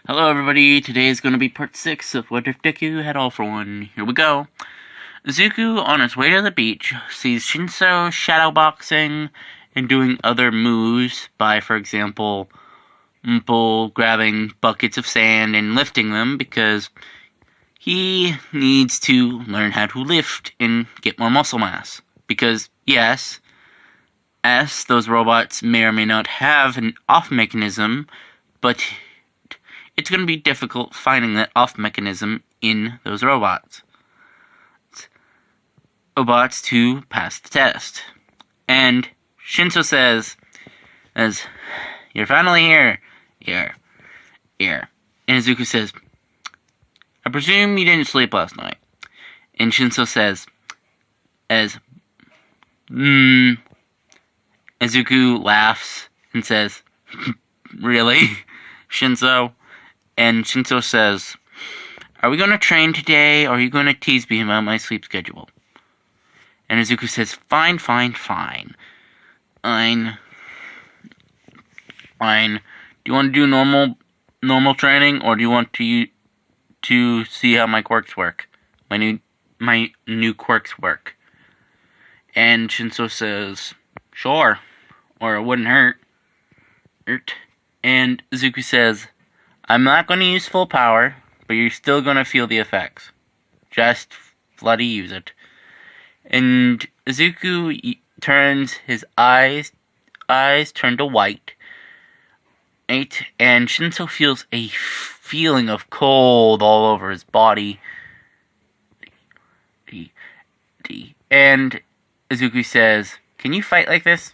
Hello everybody, today is going to be part 6 of What If Deku Had All For One. Here we go. Izuku, on his way to the beach, sees Shinso shadowboxing and doing other moves by, for example, grabbing buckets of sand and lifting them because he needs to learn how to lift and get more muscle mass. Because, yes, those robots may or may not have an off mechanism, but it's going to be difficult finding that off mechanism in those robots to pass the test. And Shinso says, "You're finally here. Here. And Izuku says, "I presume you didn't sleep last night." And Shinso says, Izuku laughs and says, "Really, Shinso?" And Shinso says, "Are we going to train today, or are you going to tease me about my sleep schedule?" And Izuku says, Fine. Do you want to do normal training, or do you want to see how my quirks work? My new quirks work. And Shinso says, "Sure, or it wouldn't hurt." And Izuku says, "I'm not going to use full power, but you're still going to feel the effects. Just bloody use it." And Izuku turns his eyes turn to white. And Shinso feels a feeling of cold all over his body. And Izuku says, "Can you fight like this?"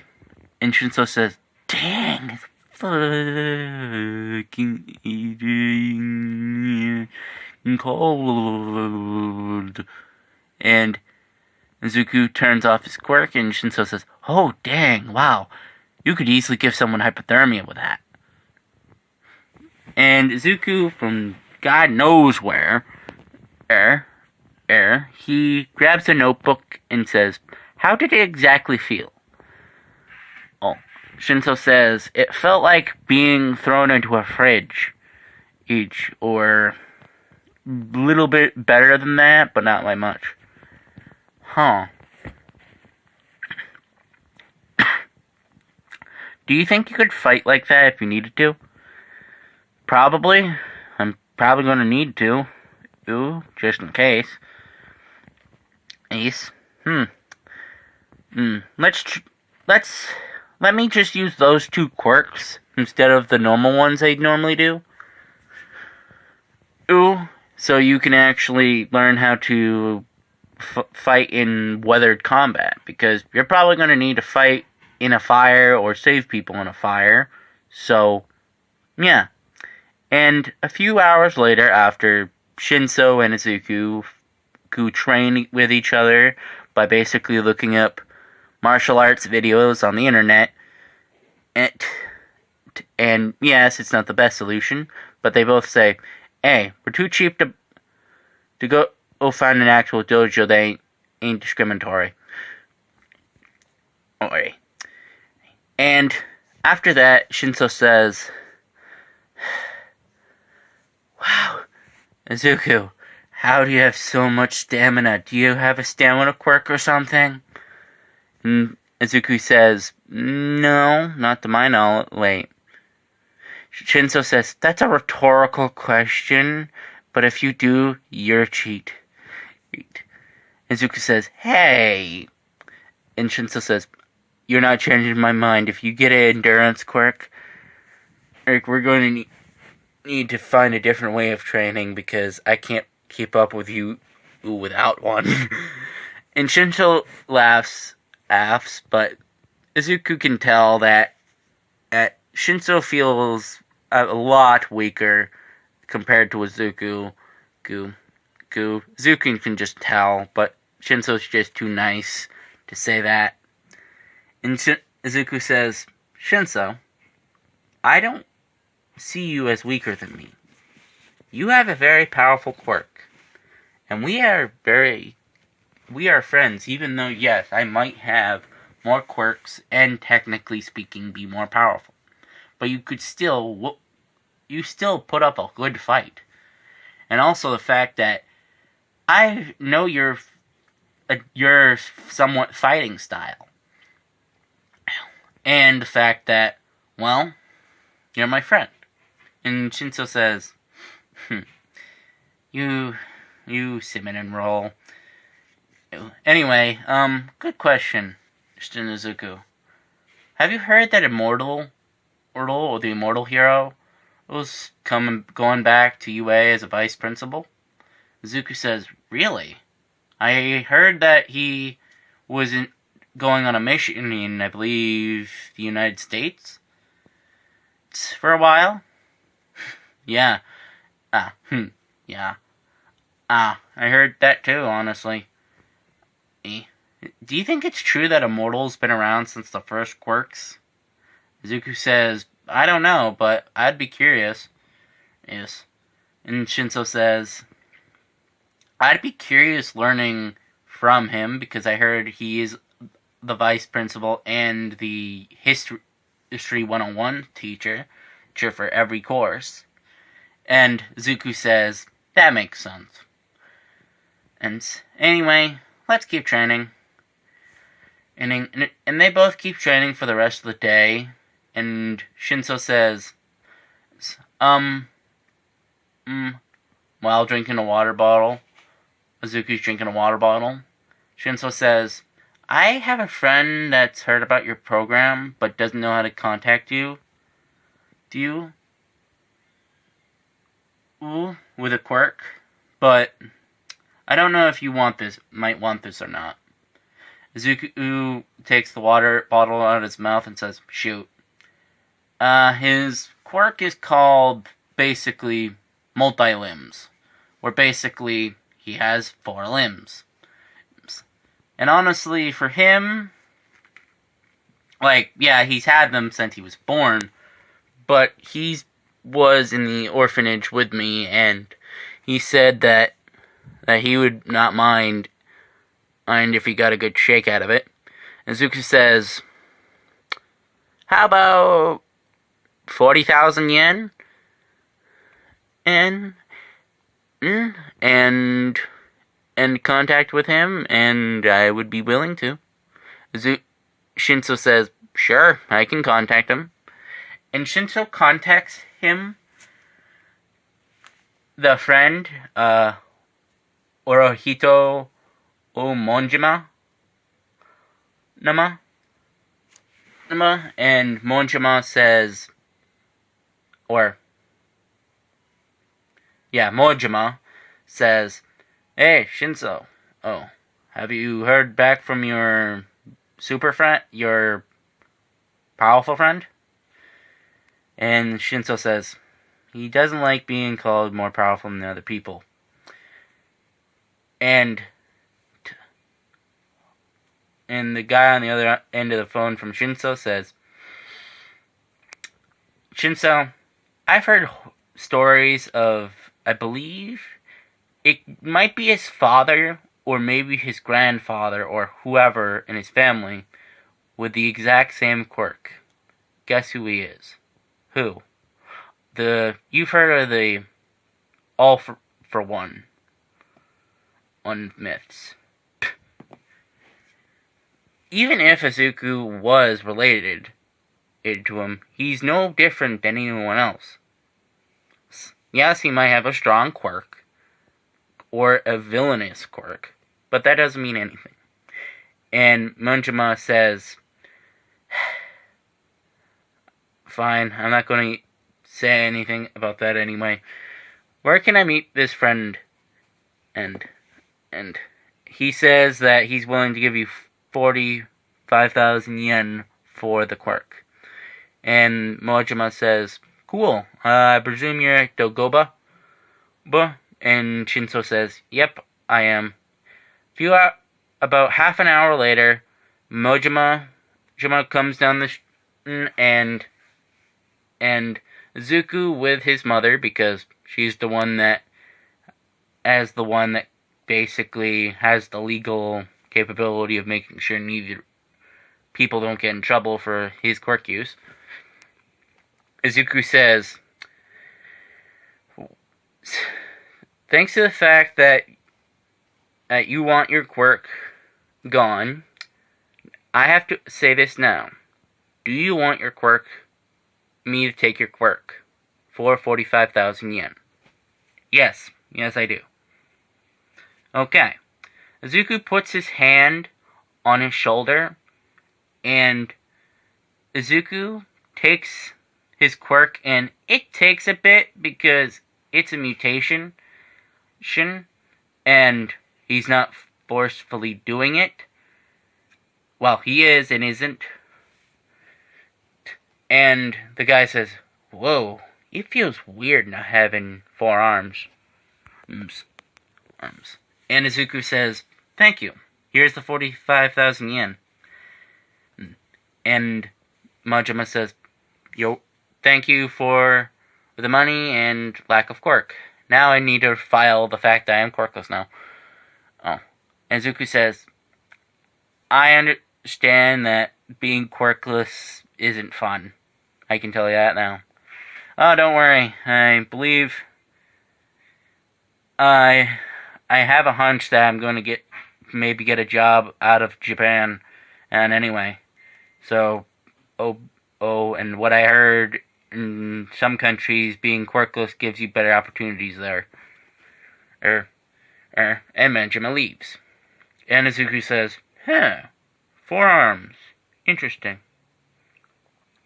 And Shinso says, "Dang, it's fucking eating cold." And Izuku turns off his quirk, and Shinso says, "Oh, dang, wow. You could easily give someone hypothermia with that." And Izuku, from God knows where, he grabs a notebook and says, "How did it exactly feel?" Oh, Shinso says, "It felt like being thrown into a fridge, or a little bit better than that, but not like much." Huh. Do you think you could fight like that if you needed to? Probably. I'm probably going to need to. Ooh, just in case. Ace. Let me just use those two quirks instead of the normal ones I'd normally do. Ooh, so you can actually learn how to fight in weathered combat, because you're probably going to need to fight in a fire or save people in a fire. So, yeah. And a few hours later, after Shinso and Izuku train with each other by basically looking up martial arts videos on the internet, and yes, it's not the best solution, but they both say, "Hey, we're too cheap to go find an actual dojo that ain't discriminatory." Alright. And after that, Shinso says, "Wow, Izuku, how do you have so much stamina? Do you have a stamina quirk or something?" And Izuku says, "No, not to my knowledge." Wait. Shinso says, "That's a rhetorical question, but if you do, you're a cheat." Izuku says, "Hey." And Shinso says, "You're not changing my mind. If you get an endurance quirk, we're going to need to find a different way of training, because I can't keep up with you without one." And Shinso laughs, but Izuku can tell that Shinso feels a lot weaker compared to Izuku. Izuku can just tell, but Shinso's just too nice to say that. And Izuku says, "Shinso, I don't see you as weaker than me. You have a very powerful quirk, and we are friends, even though, yes, I might have more quirks and, technically speaking, be more powerful. But you could still you still put up a good fight. And also the fact that I know your somewhat fighting style. And the fact that, well, you're my friend. And Shinso says, you simmer and roll. Anyway, good question, Shinizuku. Have you heard that Immortal, or the Immortal Hero, was going back to UA as a vice principal? Zuku says, really? I heard that he was going on a mission in, I believe, the United States? For a while? Yeah. Yeah. I heard that too, honestly. Do you think it's true that Immortal's been around since the first quirks? Zuku says, I don't know, but I'd be curious. Yes. And Shinso says, I'd be curious learning from him because I heard he is the vice principal and the History 101 teacher for every course. And Zuku says, that makes sense. And anyway, let's keep training. And they both keep training for the rest of the day. And Shinso says, while drinking a water bottle, Zuku's drinking a water bottle, Shinso says, I have a friend that's heard about your program, but doesn't know how to contact you. Do you? Ooh, with a quirk. But I don't know if you might want this or not. Zuku takes the water bottle out of his mouth and says, shoot. His quirk is called, basically, multi-limbs. Where basically, he has 4 limbs. And honestly, for him, he's had them since he was born. But he was in the orphanage with me, and he said that he would not mind if he got a good shake out of it. And Zuku says, how about 40,000 yen? And contact with him, and I would be willing to. Shinso says, sure, I can contact him. And Shinso contacts him, the friend, Orohito Monjima Nama, and Monjima says, Monjima says, hey, Shinso, have you heard back from your super friend, your powerful friend? And Shinso says, he doesn't like being called more powerful than other people. And the guy on the other end of the phone from Shinso says, Shinso, I've heard stories of, I believe, it might be his father, or maybe his grandfather, or whoever in his family, with the exact same quirk. Guess who he is? Who? You've heard of the All for One myths. Even if Izuku was related to him, he's no different than anyone else. Yes, he might have a strong quirk, or a villainous quirk, but that doesn't mean anything. And Monjima says, fine, I'm not going to say anything about that anyway. Where can I meet this friend? And he says that he's willing to give you 45,000 yen for the quirk. And Mojima says, cool, I presume you're at Dogoba? And Shinso says, yep, I am. About half an hour later, Mojima comes down and Zuku with his mother, because she's the one that basically has the legal capability of making sure neither people don't get in trouble for his quirk use. Zuku says, thanks to the fact that you want your quirk gone, I have to say this now. Do you want your quirk, me to take your quirk, for 45,000 yen? Yes, I do. Okay. Izuku puts his hand on his shoulder, and Izuku takes his quirk, and it takes a bit because it's a mutation, and he's not forcefully doing it. Well, he is and isn't. And the guy says, "Whoa, it feels weird not having 4 arms." And Izuku says, "Thank you. Here's the 45,000 yen. And Majima says, "Thank you for the money and lack of quirk. Now I need to file the fact that I am quirkless now." Oh. And Izuku says, "I understand that being quirkless isn't fun. I can tell you that now. Oh, don't worry. I believe I have a hunch that I'm going to maybe get a job out of Japan. And anyway, so, and what I heard in some countries, being quirkless gives you better opportunities there." And Benjamin leaves. And Izuku says, "Huh, 4 arms. Interesting."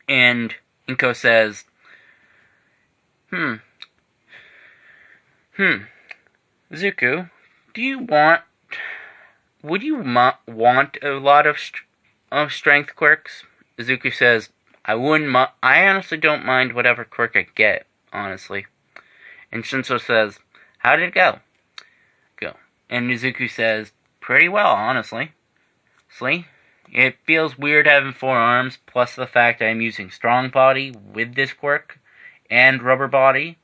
And Inko says, Izuku, would you want a lot of strength quirks? Izuku says, I honestly don't mind whatever quirk I get, honestly. And Shinso says, how did it go? And Izuku says, pretty well, honestly. It feels weird having 4 arms, plus the fact that I'm using strong body with this quirk, and rubber body.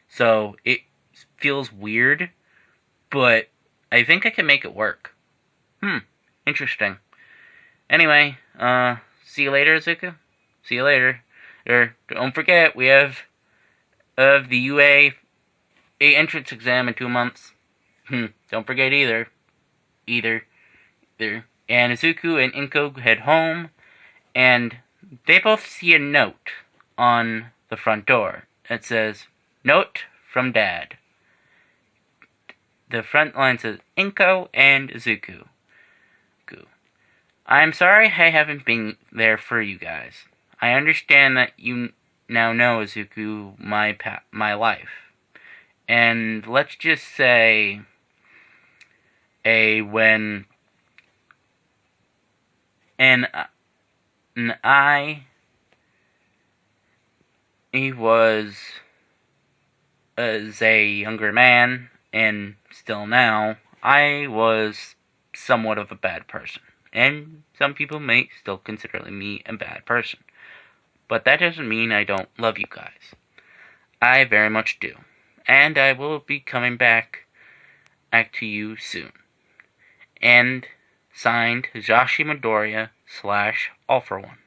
So, it feels weird, but I think I can make it work. Interesting. Anyway, see you later, Izuku. See you later. Don't forget, we have the UA entrance exam in 2 months. Don't forget either. And Izuku and Inko head home, and they both see a note on the front door. It says, "Note from Dad." The front line says, Inko and Izuku. I'm sorry I haven't been there for you guys. I understand that you now know, Izuku, my life. And let's just say, when I was as a younger man, and still now, I was somewhat of a bad person. And some people may still consider me a bad person. But that doesn't mean I don't love you guys. I very much do. And I will be coming back to you soon. And signed, Joshi Midoriya / All For One.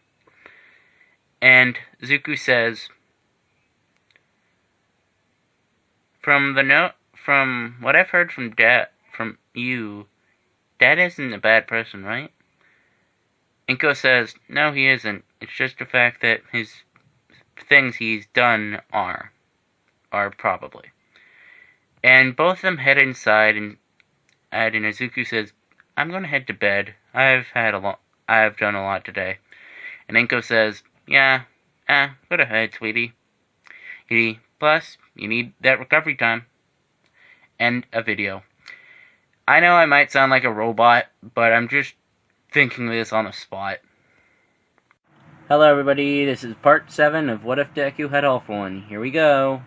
And Zuku says, from what I've heard from you, Dad isn't a bad person, right? Inko says, no, he isn't. It's just the fact that his things he's done are probably. And both of them head inside, and Izuku says, I'm going to head to bed. I've done a lot today. And Inko says, yeah, go to bed, sweetie. Plus, you need that recovery time. And a video. I know I might sound like a robot, but I'm just thinking this on the spot. Hello everybody, this is part 7 of What If Deku Had All For One. Here we go.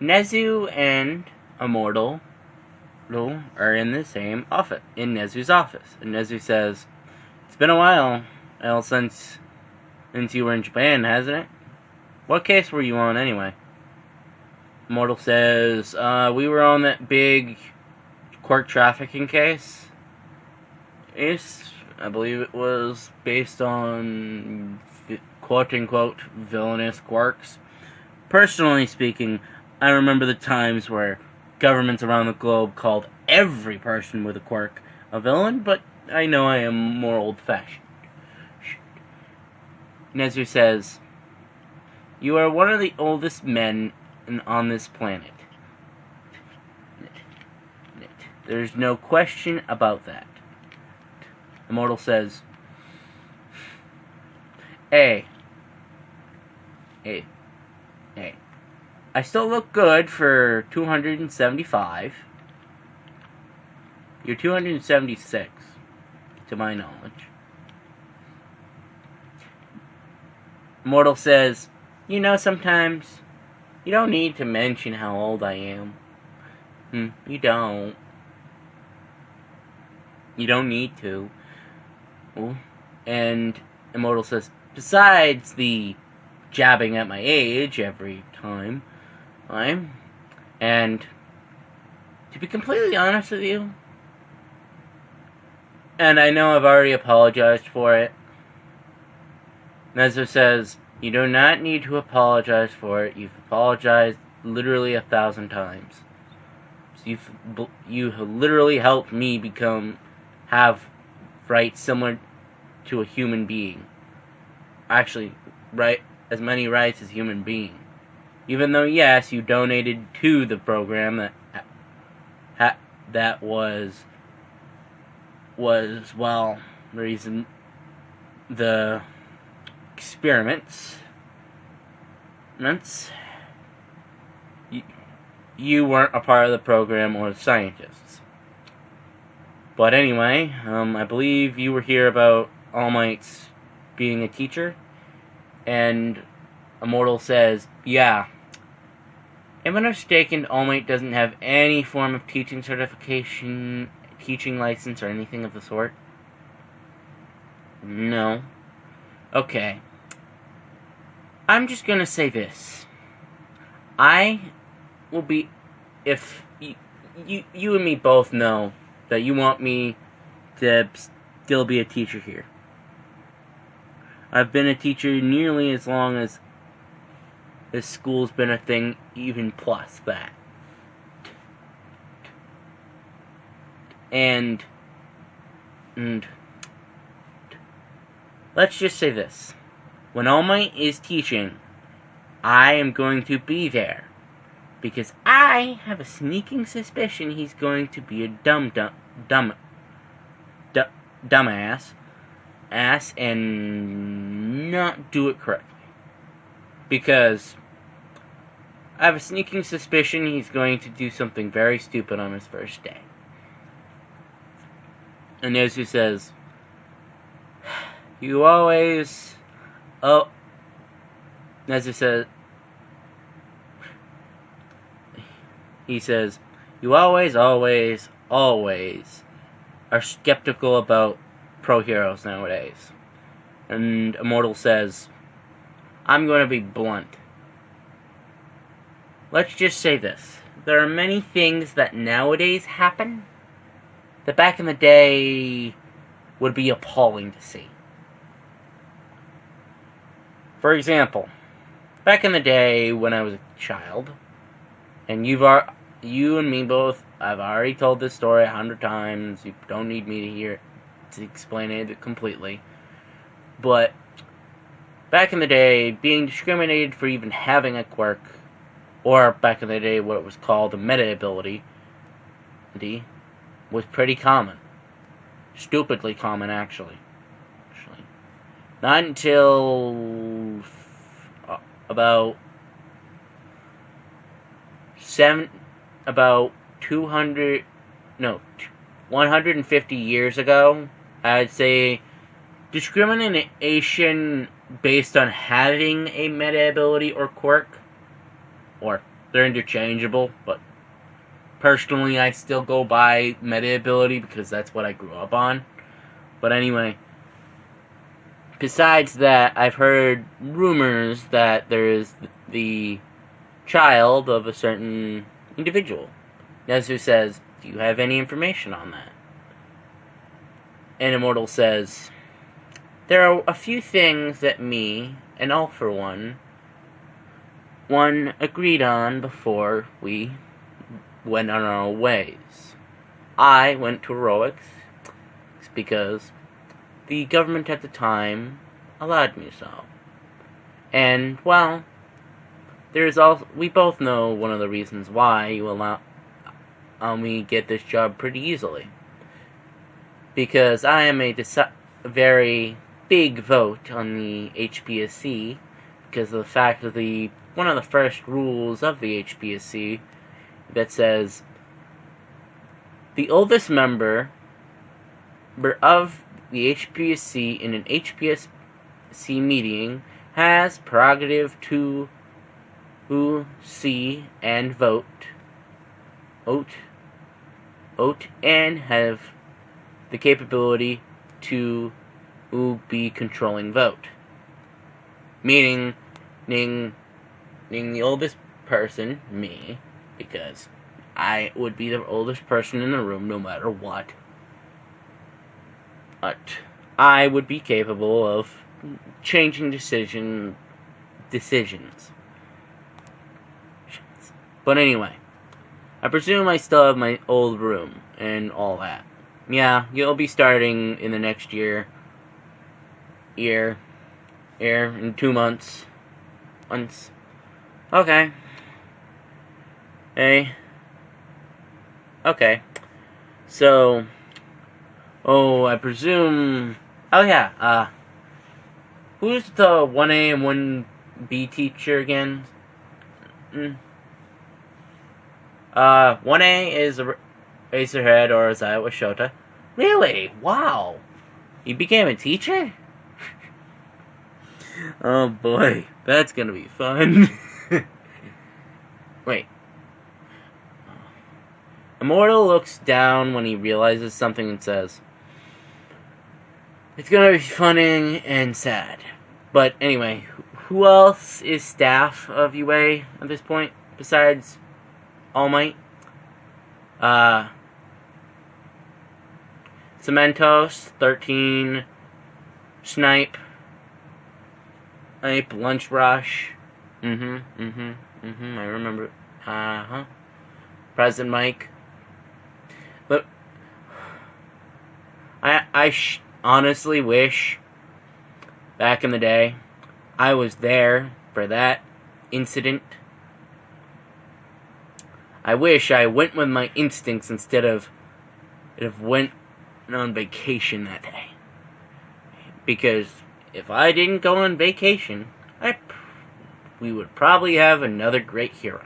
Nezu and Immortal are in the same office, in Nezu's office. And Nezu says, it's been a while, since you were in Japan, hasn't it? What case were you on anyway? Immortal says, we were on that big quirk trafficking case. I believe it was based on quote-unquote villainous quirks. Personally speaking, I remember the times where governments around the globe called every person with a quirk a villain, but I know I am more old-fashioned. Nezu says, "You are one of the oldest men on this planet. There's no question about that." Immortal says, Hey, I still look good for 275. You're 276, to my knowledge." Immortal says, "Sometimes you don't need to mention how old I am. You don't. You don't need to." And Immortal says, "Besides the jabbing at my age every time, and to be completely honest with you, and I know I've already apologized for it." Nezu says, "You do not need to apologize for it. You've apologized literally 1,000 times. So you have literally helped me have rights similar to a human being. Actually, as many rights as a human being. Even though, yes, you donated to the program that was the experiments. You weren't a part of the program or the scientists. But anyway, I believe you were here about All Might's being a teacher, and Immortal says, yeah. If I'm not mistaken, All Might doesn't have any form of teaching certification, teaching license, or anything of the sort. No. Okay. I'm just gonna say this. I will be, if you and me both know that you want me to still be a teacher here. I've been a teacher nearly as long as this school's been a thing, even plus that. And let's just say this. When All Might is teaching, I am going to be there. Because I have a sneaking suspicion he's going to be a dumbass and not do it correctly. Because I have a sneaking suspicion he's going to do something very stupid on his first day. And Nezu says, Nezu says, he says, you always are skeptical about pro heroes nowadays. And Immortal says, I'm going to be blunt. Let's just say this. There are many things that nowadays happen that back in the day would be appalling to see. For example, back in the day when I was a child, and you and me both, I've already told this story 100 times, you don't need me to explain it completely, but back in the day, being discriminated for even having a quirk, or back in the day what was called a meta ability, was pretty common. Stupidly common, actually. Not until about 150 years ago, I'd say discrimination based on having a meta ability or quirk, or they're interchangeable, but personally I still go by meta ability because that's what I grew up on. But anyway, besides that, I've heard rumors that there is the child of a certain individual. Nezu says, do you have any information on that? And Immortal says, there are a few things that me and all for one agreed on before we went on our ways. I went to heroics because the government at the time allowed me so. And, well, we both know one of the reasons why you allow me get this job pretty easily. Because I am a very big vote on the HPSC, because of the fact that one of the first rules of the HPSC that says the oldest member of the HPSC in an HPSC meeting has prerogative to see and vote and have the capability to be controlling vote. Meaning the oldest person, me, because I would be the oldest person in the room no matter what. But I would be capable of changing decisions. But anyway, I presume I still have my old room and all that. Yeah, you'll be starting in the next year, in 2 months. Okay. Hey. Okay. So, I presume, who's the 1A and 1B teacher again? 1A is Razorhead, or as I was Shota. Really? Wow. You became a teacher? Oh boy, that's gonna be fun. Wait. Immortal looks down when he realizes something and says, "It's gonna be funny and sad." But anyway, who else is staff of UA at this point, besides All Might? Cementos, 13, Snipe, Lunch Rush, I remember, President Mike. But I honestly wish, back in the day, I was there for that incident. I wish I went with my instincts instead of went on vacation that day. Because if I didn't go on vacation, we would probably have another great hero.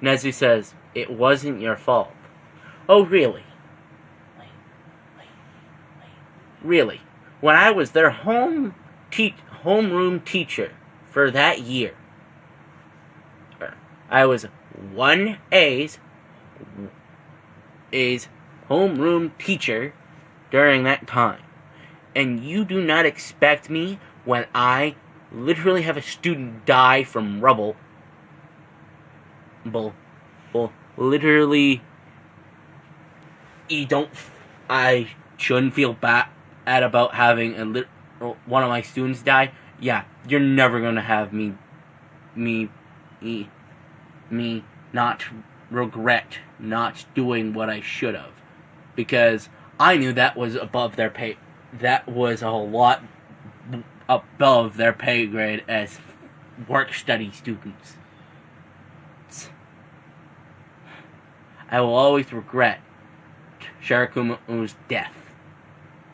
Nezu says, "It wasn't your fault." Oh, really? Really? When I was their homeroom teacher for that year, I was 1A's homeroom teacher during that time. And you do not expect me, when I literally have a student die from rubble, literally, I shouldn't feel bad about having one of my students die. Yeah, you're never gonna have me not regret not doing what I should have, because I knew that was above their pay. That was a lot above their pay grade as work-study students. I will always regret Sharakumo's death.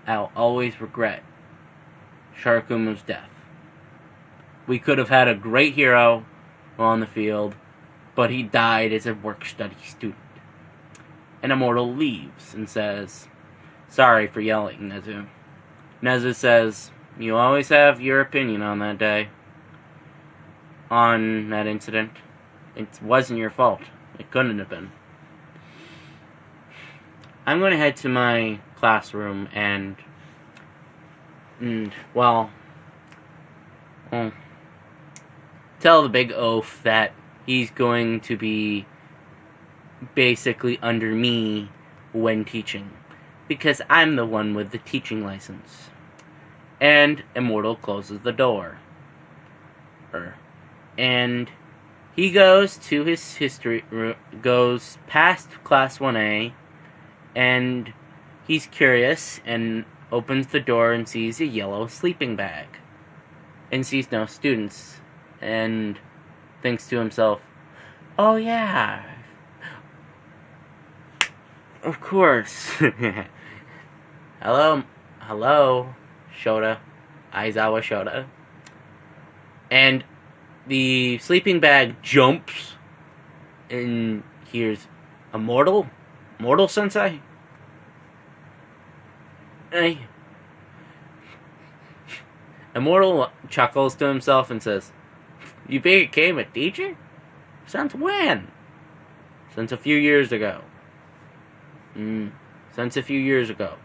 I'll always regret Sharakumo's death. We could have had a great hero on the field, but he died as a work-study student. And Immortal leaves and says, "Sorry for yelling, Nezu." Nezu says, "You always have your opinion on that day. On that incident. It wasn't your fault. It couldn't have been." I'm going to head to my classroom and tell the big oaf that he's going to be basically under me when teaching, because I'm the one with the teaching license. And Immortal closes the door. And he goes to his history room, goes past Class 1A, and he's curious and opens the door and sees a yellow sleeping bag. And sees no students. And thinks to himself, oh yeah, of course. Hello, Shota, Aizawa Shota. And the sleeping bag jumps and hears Immortal Sensei. Hey. Immortal chuckles to himself and says, you became a teacher? Since when? Since a few years ago. Since a few years ago.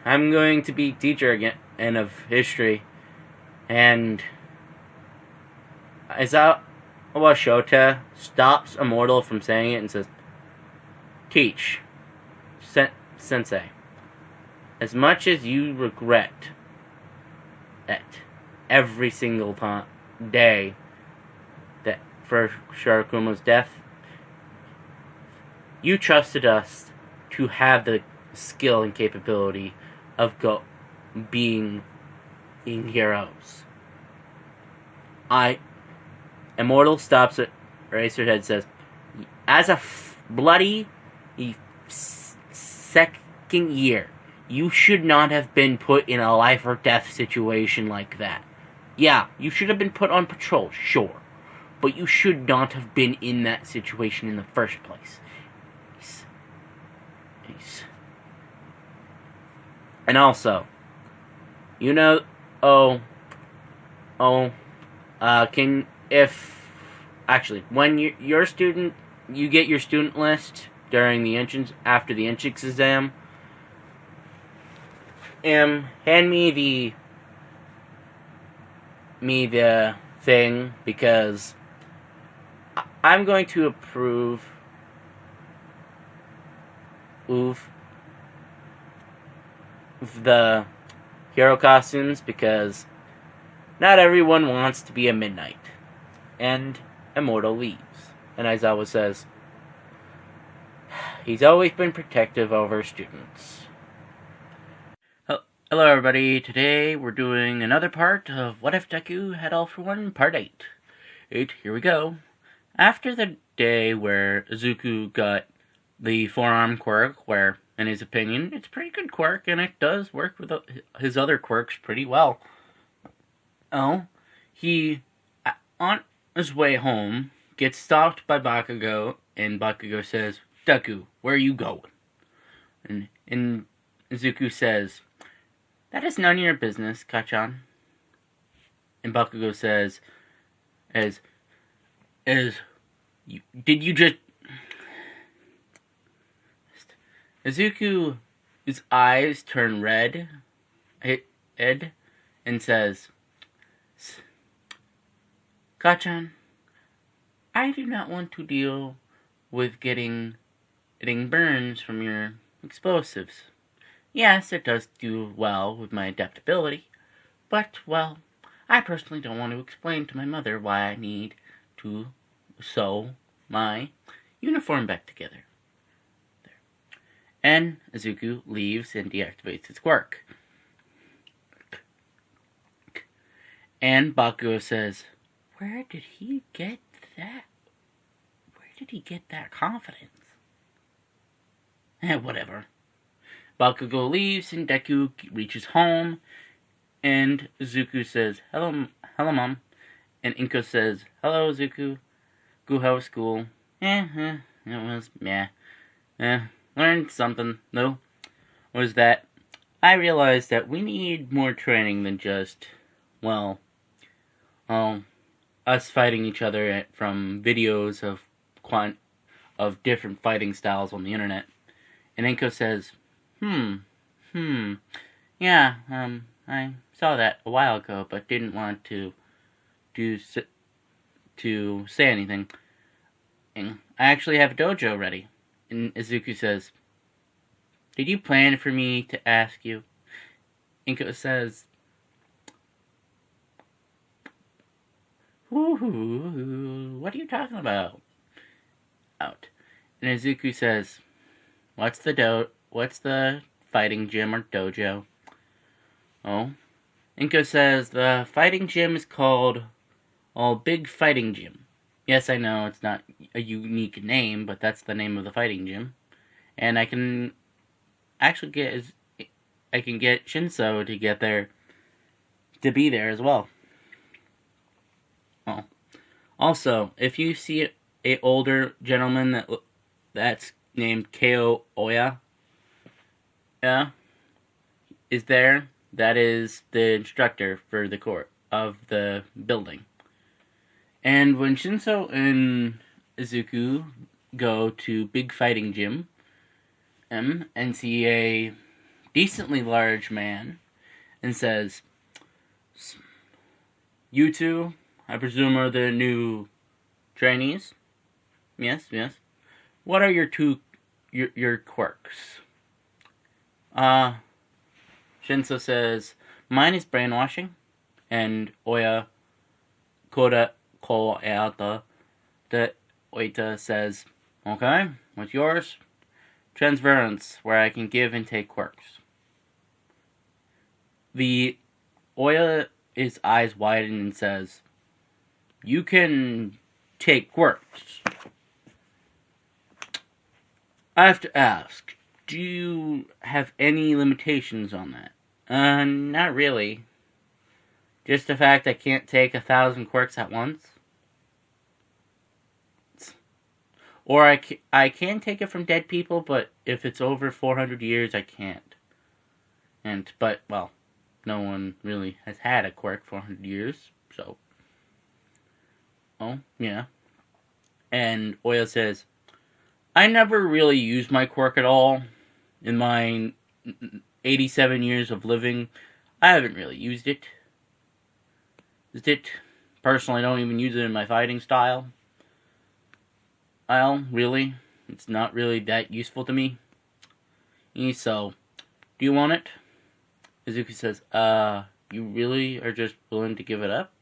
I'm going to be teacher again and of history. And Aizawa Shota stops Immortal from saying it and says, teach, Sensei. As much as you regret that every single day that for Shirakumo's death, you trusted us to have the skill and capability of being heroes. Immortal stops at Eraserhead, says, as a bloody second year, you should not have been put in a life or death situation like that. Yeah, you should have been put on patrol, sure, but you should not have been in that situation in the first place. And also, when you get your student list during the entrance, after the entrance exam, hand me the thing, because I'm going to approve the hero costumes, because not everyone wants to be a Midnight. And Immortal leaves. And Aizawa says, he's always been protective over students. Hello everybody, today we're doing another part of What If Deku Had All For One, Part 8. Here we go. After the day where Izuku got the forearm quirk, where, in his opinion, it's a pretty good quirk, and it does work with his other quirks pretty well. He, on his way home, gets stopped by Bakugo, and Bakugo says, Deku, where are you going? And Izuku says, that is none of your business, Kachan. And Bakugo says, did you just... Izuku's eyes turn red, and says, Kachan, I do not want to deal with getting burns from your explosives. Yes, it does do well with my adaptability, but, well, I personally don't want to explain to my mother why I need to sew my uniform back together. There. And Izuku leaves and deactivates his quirk. And Bakugo says, where did he get that? Where did he get that confidence? Whatever. Bakugo leaves and Deku reaches home, and Izuku says, hello Mom. And Inko says, hello Izuku. How was school? It was, learned something, though. Was that I realized that we need more training than just, us fighting each other from videos of different fighting styles on the internet. And Inko says, yeah, I saw that a while ago, but didn't want to say anything. And I actually have a dojo ready. And Izuku says, "Did you plan for me to ask you?" Inko says, "What are you talking about?" And Izuku says, What's the fighting gym or dojo?" Oh. Inko says, "The fighting gym is called Big Fighting Gym." Yes, I know it's not a unique name, but that's the name of the fighting gym. And I can actually get Shinso to get there, to be there as well. Oh. Also, if you see a older gentleman that's named Ko Oya, is there, that is the instructor for the court of the building. And when Shinso and Izuku go to Big Fighting Gym and see a decently large man and says, "You two, I presume, are the new trainees?" Yes. "What are your quirks?" Shinso says, "Mine is brainwashing." And Koya the Oita says, "Okay, what's yours?" "Transference, where I can give and take quirks." The Oya's eyes widen and says, "You can take quirks. I have to ask, do you have any limitations on that?" Not really. Just the fact I can't take 1,000 quirks at once. Or I can take it from dead people, but if it's over 400 years, I can't. But, no one really has had a quirk 400 years, so. Oh, yeah. And Oya says, "I never really used my quirk at all. In my 87 years of living, I haven't really used it. Personally, I don't even use it in my fighting style. Well, really, it's not really that useful to me. So, do you want it?" Izuku says, "You really are just willing to give it up?"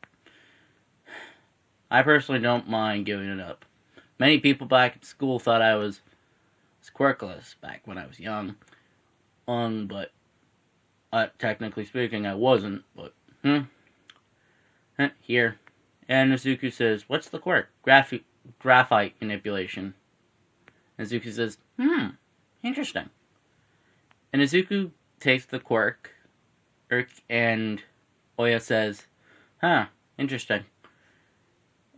"I personally don't mind giving it up. Many people back at school thought I was quirkless back when I was young. But technically speaking, I wasn't, but, here." And Izuku says, "What's the quirk?" Graphite manipulation." Izuku says, interesting." And Izuku takes the quirk, and Oya says, interesting.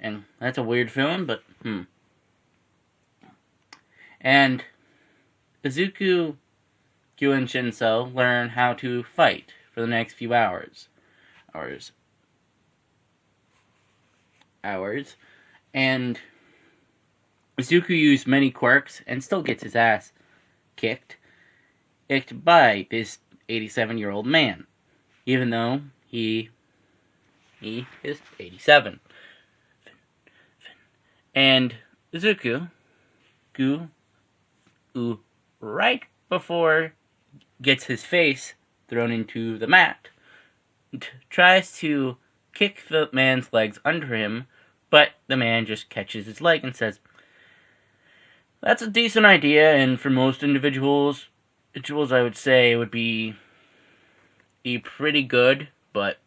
And that's a weird feeling, but, And Izuku, Kyu, and Shinso learn how to fight for the next few hours. And Izuku used many quirks and still gets his ass kicked by this 87-year-old man, even though he is 87. And Izuku, right before gets his face thrown into the mat, tries to kick the man's legs under him, but the man just catches his leg and says, "That's a decent idea, and for most individuals I would say would be pretty good, but,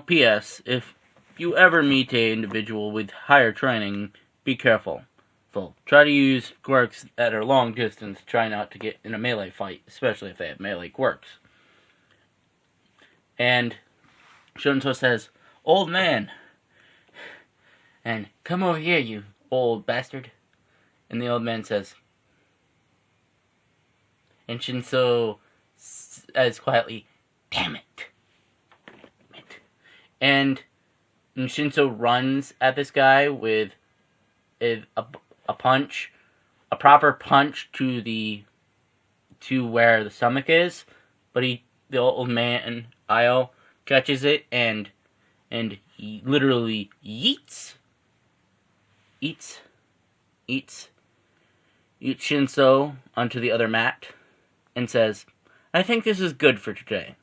P.S. If you ever meet an individual with higher training, be careful. Try to use quirks that are long distance. Try not to get in a melee fight, especially if they have melee quirks." And Shunto says, "Old man, and come over here, you old bastard." And the old man says, and Shinso says quietly, "Damn it." And Shinso runs at this guy with a punch, a proper punch to where the stomach is, but the old man, Io, catches it and he literally eats Shinso onto the other mat and says, I think this is good for today.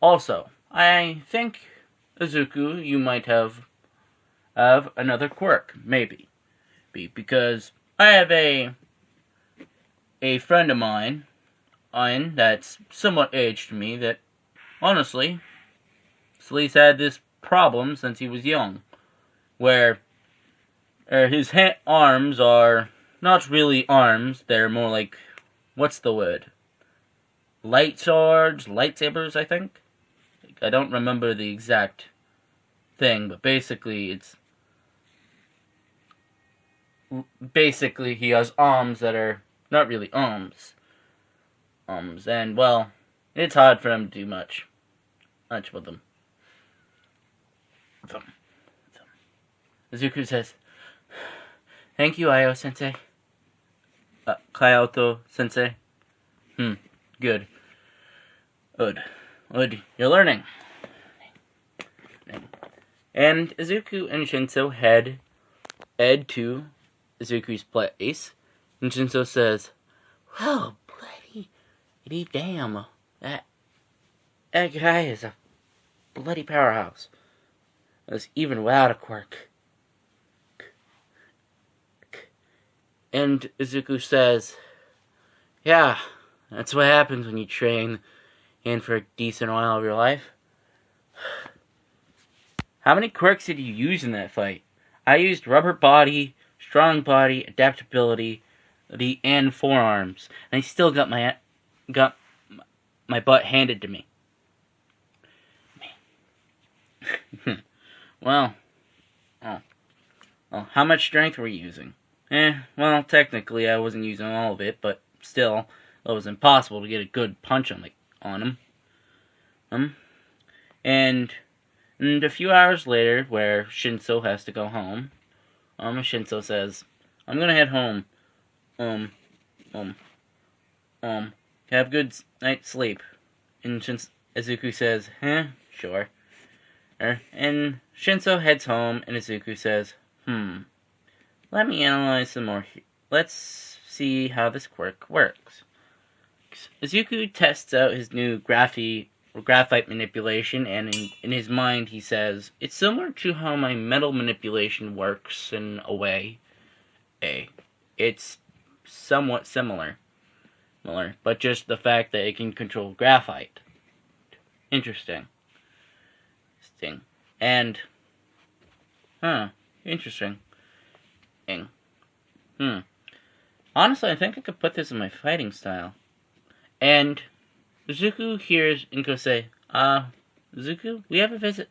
Also, I think, Izuku, you might have another quirk, maybe. Because I have a friend of mine that's somewhat aged to me that, honestly, he's had this problem since he was young, where his arms are not really arms, they're more like, what's the word? Lightsabers, I think? I don't remember the exact thing, but basically he has arms that are not really arms. And, well, it's hard for him to do much with them. Izuku says, thank you, Ayo-sensei. Kyoto-sensei. Good. You're learning. And Izuku and Shinso head to Izuku's place. And Shinso says, well, bloody damn. That guy is a bloody powerhouse. That's even without a quirk. And Izuku says, yeah, that's what happens when you train in for a decent while of your life. How many quirks did you use in that fight? I used rubber body, strong body, adaptability, and forearms. And I still got my butt handed to me. Well, how much strength were you using? Well, technically I wasn't using all of it, but still, it was impossible to get a good punch on him. And a few hours later, where Shinso has to go home, Shinso says, I'm gonna head home. Have a good night's sleep. And Izuku says, sure. And Shinso heads home, and Izuku says, let me analyze some more. Let's see how this quirk works. Izuku tests out his new graphite manipulation, and in his mind he says, it's similar to how my metal manipulation works in a way. It's somewhat similar, but just the fact that it can control graphite. Interesting. And, interesting. Honestly, I think I could put this in my fighting style. And Izuku hears Inko say, Izuku, we have a visitor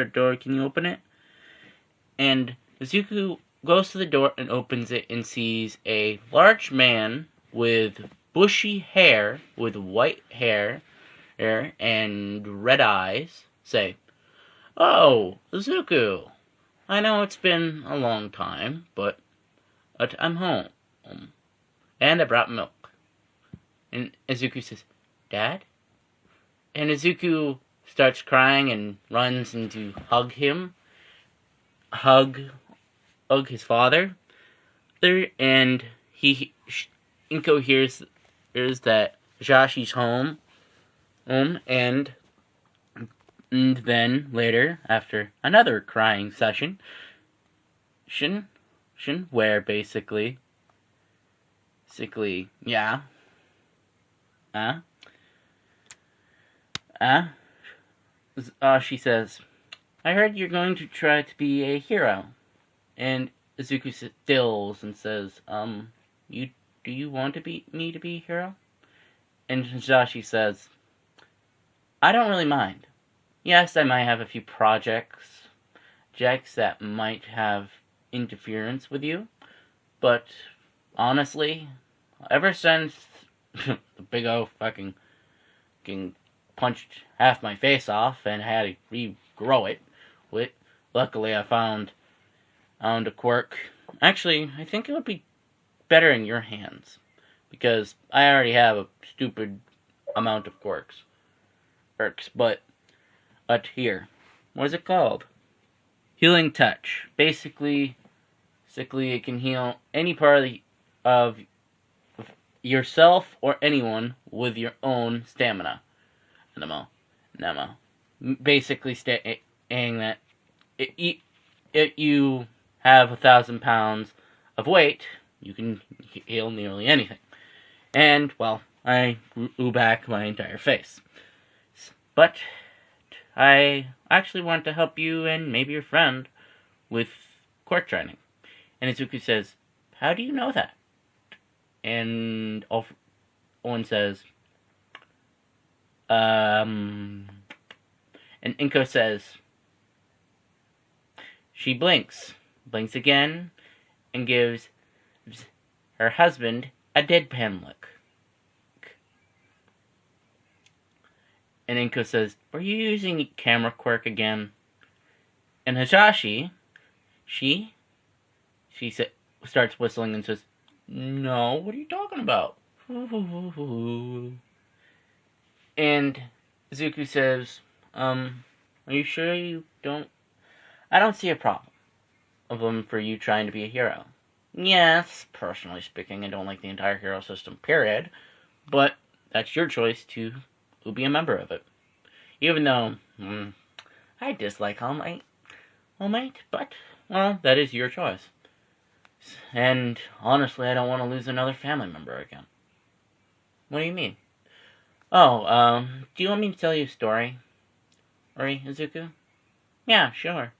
at the door, can you open it? And Izuku goes to the door and opens it and sees a large man with bushy hair, with white hair, and red eyes, say, oh, Izuku, I know it's been a long time, but I'm home. And I brought milk. And Izuku says, Dad? And Izuku starts crying and runs in to hug him. Hug his father. And Inko hears that Jashi's home. And then later, after another crying session, where basically, yeah, she says, I heard you're going to try to be a hero. And Izuku stills and says, do you want me to be a hero? And Hisashi says, I don't really mind. Yes, I might have a few projects that might have interference with you, but honestly, ever since the big O fucking punched half my face off and had to regrow it, luckily I found a quirk. Actually, I think it would be better in your hands, because I already have a stupid amount of quirks. But here, what is it called? Healing touch. Basically, it can heal any part of yourself or anyone with your own stamina. Nemo. Basically, saying that if you have 1,000 pounds of weight, you can heal nearly anything. And, well, I grew back my entire face. But I actually want to help you and maybe your friend with quirk training. And Izuku says, how do you know that? And Owen says, and Inko says, she blinks again, and gives her husband a deadpan look. And Inko says, were you using camera quirk again? And Hisashi, she starts whistling and says, no, what are you talking about? And Izuku says, are you sure you don't? I don't see a problem of them for you trying to be a hero. Yes, personally speaking, I don't like the entire hero system, period. But that's your choice to be a member of it. Even though, I dislike All Might, but, well, that is your choice. And, honestly, I don't want to lose another family member again. What do you mean? Oh, do you want me to tell you a story? Ori, Izuku? Yeah, sure.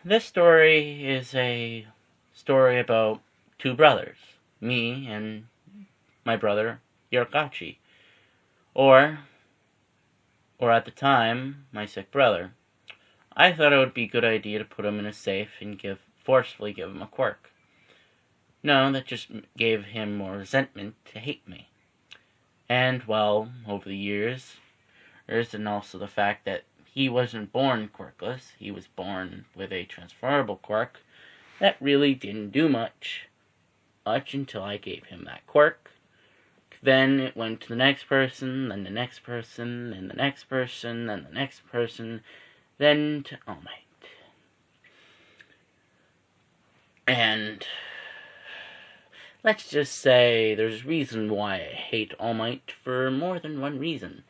This story is a story about two brothers. Me and my brother, Yorikachi. Or at the time, my sick brother. I thought it would be a good idea to put him in a safe and forcefully give him a quirk. No, that just gave him more resentment to hate me. And, well, over the years, and also the fact that he wasn't born quirkless, he was born with a transferable quirk, that really didn't do much until I gave him that quirk. Then it went to the next person, then the next person, then the next person, then the next person, then to All Might. And let's just say there's a reason why I hate All Might for more than one reason.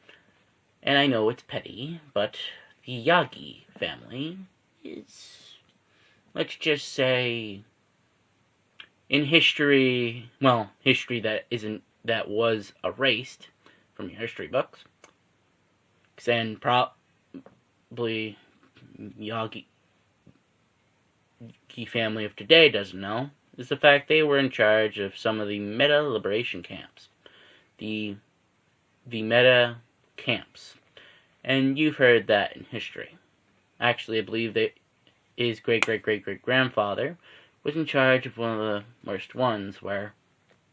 And I know it's petty, but the Yagi family is, let's just say, in history that was erased from your history books, and probably Yagi family of today doesn't know, is the fact they were in charge of some of the meta liberation camps. The meta camps. And you've heard that in history. Actually, I believe that his great-great-great-great-grandfather was in charge of one of the worst ones, where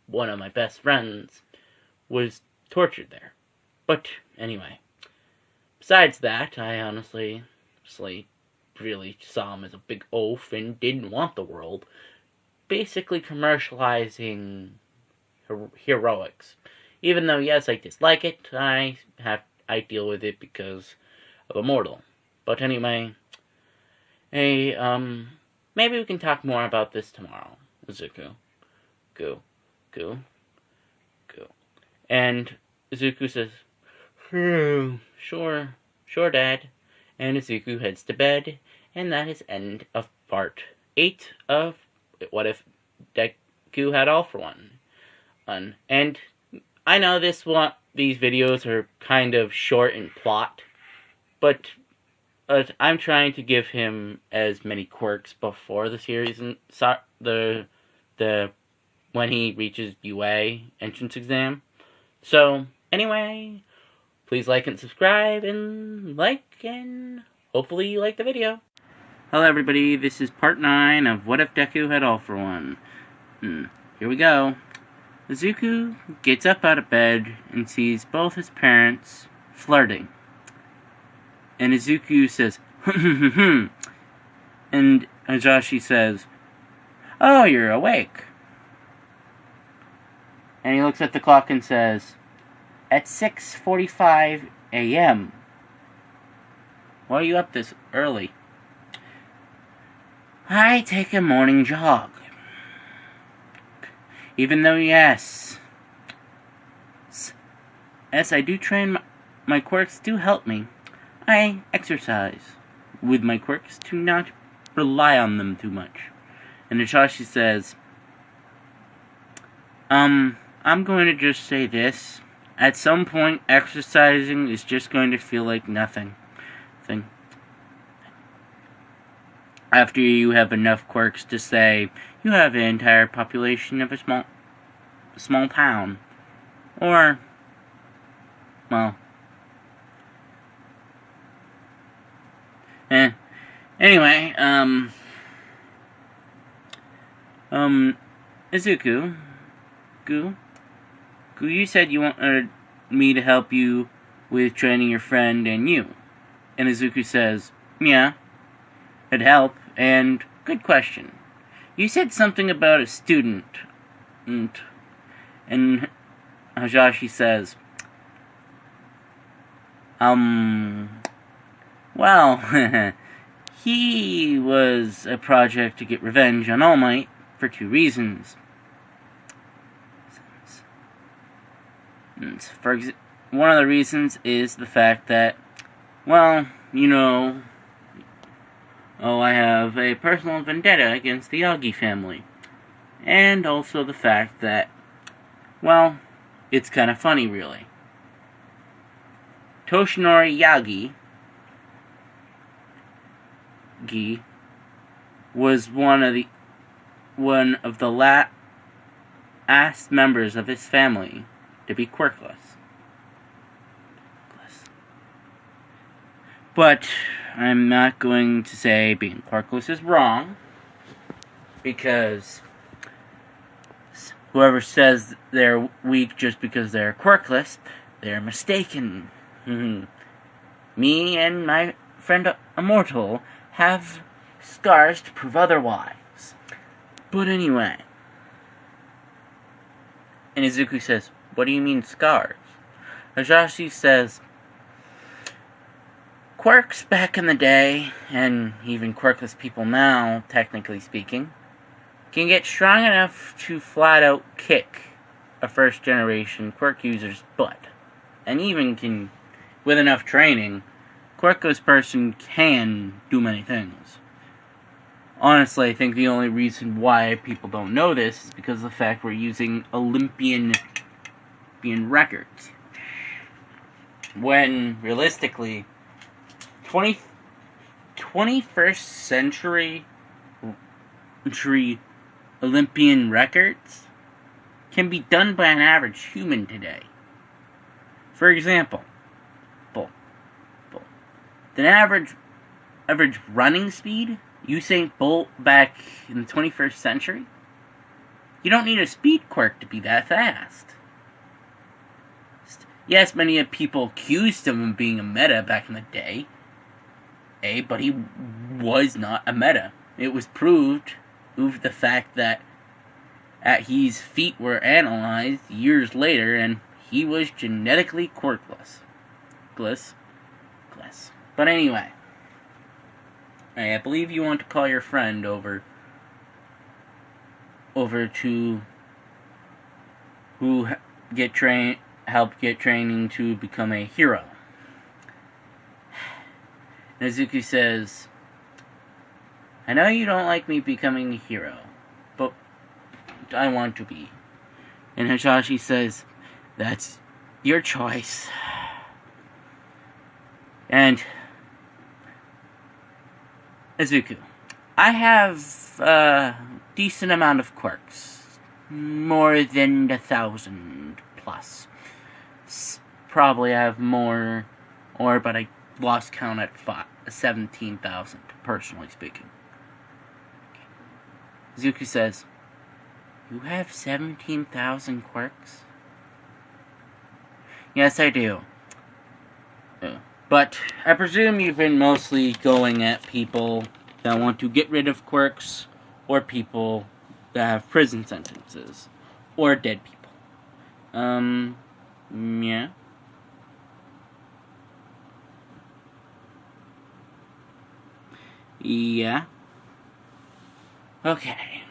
one of my best friends was tortured there. But, anyway. Besides that, I honestly really saw him as a big oaf and didn't want the world basically commercializing heroics. Even though, yes, I dislike it, I deal with it because of Immortal. But anyway, maybe we can talk more about this tomorrow, Izuku. Go. And Izuku says, sure, Dad. And Izuku heads to bed, and that is end of part 8 of What If Deku Had All for One. And I know these videos are kind of short in plot, but I'm trying to give him as many quirks before the series and when he reaches UA entrance exam. So anyway, please like and subscribe and hopefully you like the video. Hello everybody, this is part 9 of What If Deku Had All for One. Here we go. Izuku gets up out of bed and sees both his parents flirting. And Izuku says, and Hisashi says, oh, you're awake. And he looks at the clock and says, at 6:45 a.m. Why are you up this early? I take a morning jog. Even though, yes, as I do train, my quirks do help me. I exercise with my quirks to not rely on them too much. And Hisashi says, I'm going to just say this. At some point, exercising is just going to feel like nothing. After you have enough quirks to say you have the entire population of a small town. Or, well, anyway, Izuku, you said you wanted me to help you with training your friend and you. And Izuku says, yeah, it'd help, and good question. You said something about a student, and Hisashi says, well, he was a project to get revenge on All Might for 2 reasons. One of the reasons is the fact that, well, I have a personal vendetta against the Yagi family. And also the fact that, well, it's kind of funny, really. Toshinori Yagi was one of the last members of his family to be quirkless. But I'm not going to say being quirkless is wrong, because whoever says they're weak just because they're quirkless, they're mistaken. Me and my friend Immortal have scars to prove otherwise. But anyway. And Izuku says, what do you mean scars? Hisashi says, quirks back in the day, and even quirkless people now, technically speaking, can get strong enough to flat out kick a first generation quirk user's butt. And even can, with enough training, quirkless person can do many things. Honestly, I think the only reason why people don't know this is because of the fact we're using Olympian records. When, realistically, 21st century Olympian records can be done by an average human today. For example, the average running speed, Usain Bolt back in the 21st century, you don't need a speed quirk to be that fast. Yes, many people accused him of being a meta back in the day, but he was not a meta. It was proved the fact that his feet were analyzed years later, and he was genetically quirkless. But anyway, I believe you want to call your friend over to help get training to become a hero. Nezuki says, I know you don't like me becoming a hero, but I want to be. And Hisashi says, that's your choice. And Izuku, I have a decent amount of quirks. More than 1,000 plus. Probably I have more, but I lost count at 17,000, personally speaking. Izuku says, you have 17,000 quirks? Yes, I do. But I presume you've been mostly going at people that want to get rid of quirks, or people that have prison sentences, or dead people. Yeah. Yeah. Okay.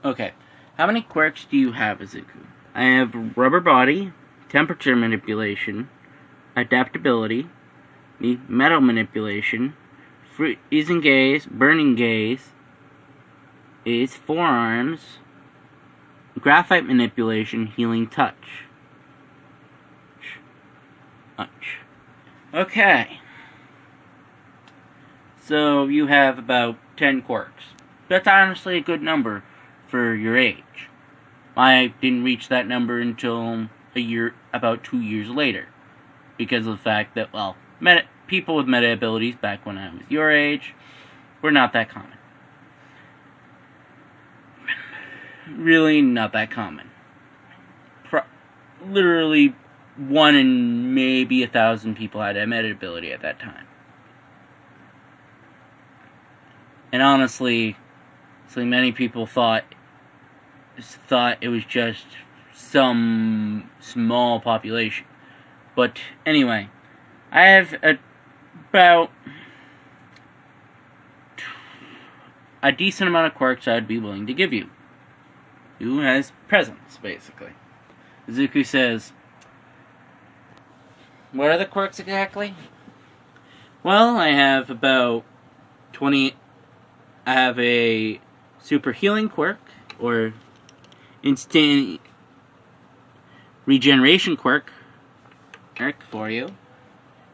Okay. How many quirks do you have, Izuku? I have rubber body, temperature manipulation, adaptability, metal manipulation, freezing gaze, burning gaze, forearms, graphite manipulation, healing touch. Okay. So you have about 10 quirks. That's honestly a good number for your age. I didn't reach that number until about 2 years later. Because of the fact that, well, people with meta abilities back when I was your age were not that common. Really not that common. Literally 1 in maybe 1,000 people had a meta ability at that time. And honestly, so many people thought it was just some small population. But anyway, I have about a decent amount of quirks I'd be willing to give you. Who has presents, basically. Izuku says, what are the quirks exactly? Well, I have about 20... I have a super healing quirk, or instant regeneration quirk for you.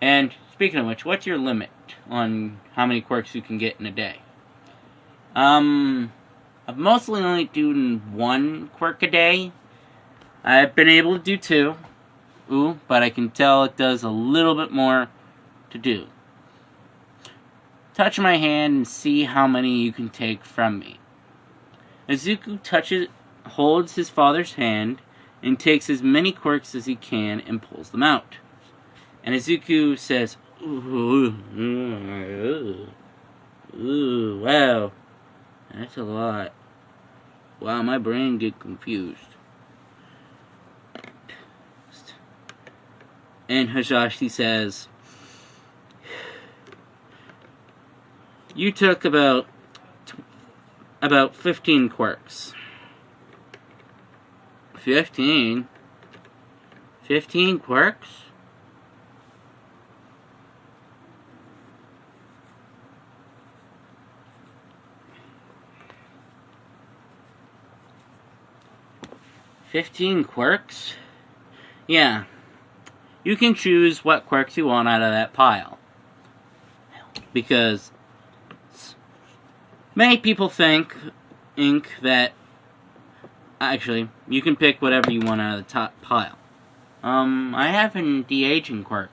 And speaking of which, what's your limit on how many quirks you can get in a day? I've mostly only done 1 quirk a day. I've been able to do 2. But I can tell it does a little bit more to do. Touch my hand and see how many you can take from me. Izuku holds his father's hand and takes as many quirks as he can and pulls them out. And Izuku says, ooh, wow, that's a lot. Wow, my brain get confused. And Hayashi says, you took about 15 quirks. 15 quirks? Yeah. You can choose what quirks you want out of that pile. Because many people think that... Actually, you can pick whatever you want out of the top pile. I have an de-aging quirk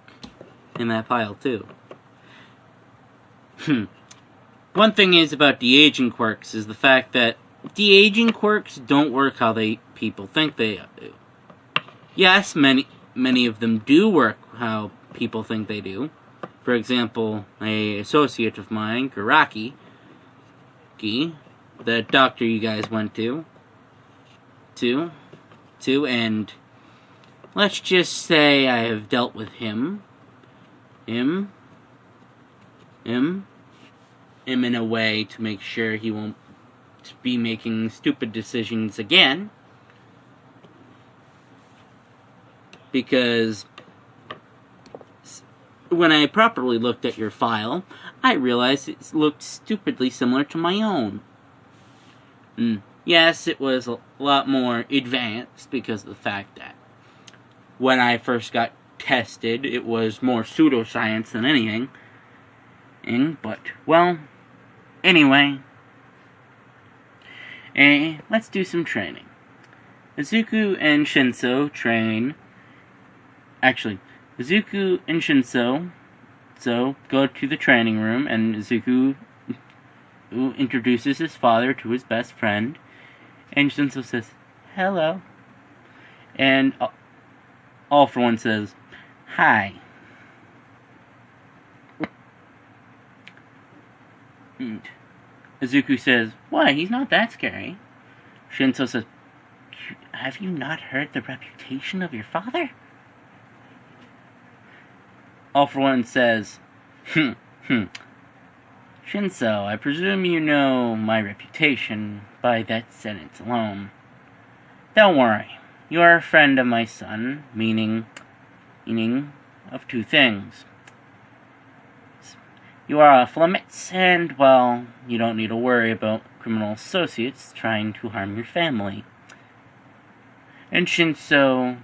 in that pile, too. One thing is about de-aging quirks is the fact that de-aging quirks don't work how people think they do. Yes, many of them do work how people think they do. For example, an associate of mine, Garaki, the doctor you guys went to, and let's just say I have dealt with him in a way to make sure he won't be making stupid decisions again. Because when I properly looked at your file, I realized it looked stupidly similar to my own. Yes, it was a lot more advanced because of the fact that when I first got tested, it was more pseudoscience than anything. But, well, anyway, let's do some training. Izuku and Shinso train. Actually, Izuku and Shinso go to the training room, and Izuku introduces his father to his best friend, and Shinso says, hello. And All For One says, hi. Izuku says, "Why? He's not that scary." Shinso says, "Have you not heard the reputation of your father?" All for One says, "Shinso, I presume you know my reputation by that sentence alone. Don't worry, you are a friend of my son, meaning of two things. You are off limits, and, well, you don't need to worry about criminal associates trying to harm your family." And Shinso,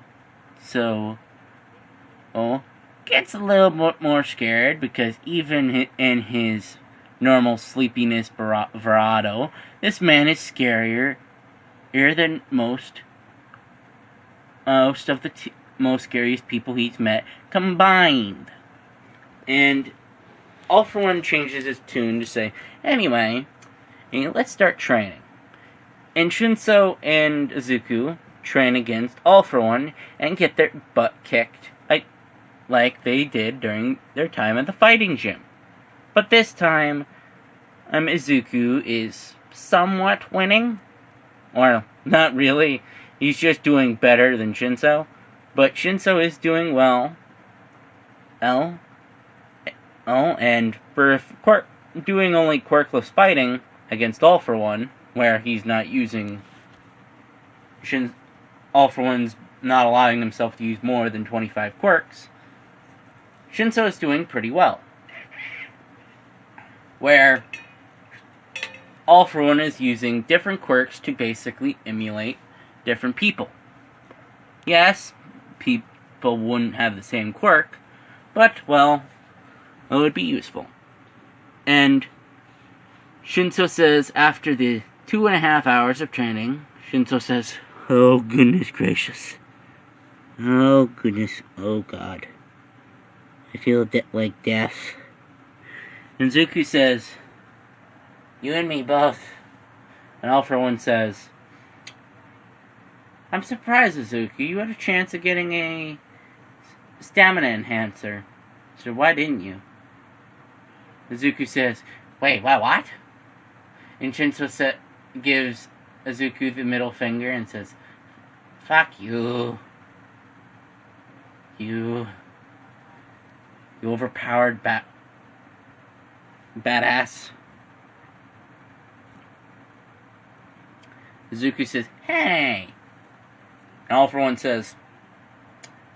gets a little bit more scared, because even in his normal sleepiness bravado, this man is scarier than most of the most scariest people he's met combined. And All for One changes his tune to say, "Anyway, let's start training." And Shinso and Izuku train against All for One and get their butt kicked like they did during their time at the fighting gym. But this time, Izuku is somewhat winning. Or, not really. He's just doing better than Shinso. But Shinso is doing well. And for doing only quirkless fighting against All for One, where he's not using... All for One's not allowing himself to use more than 25 quirks, Shinso is doing pretty well. Where All for One is using different quirks to basically emulate different people. Yes, people wouldn't have the same quirk, but, well, it would be useful. And Shinso says, after the 2.5 hours of training, Shinso says, "Oh, goodness gracious. Oh, goodness. Oh, God. I feel like death." And Izuku says, "You and me both." And All for One says, "I'm surprised, Izuku. You had a chance of getting a stamina enhancer. So why didn't you?" Izuku says, "Wait, what?" And Shinso gives Izuku the middle finger and says, "Fuck you. You overpowered badass." Izuku says, "Hey." And All for One says,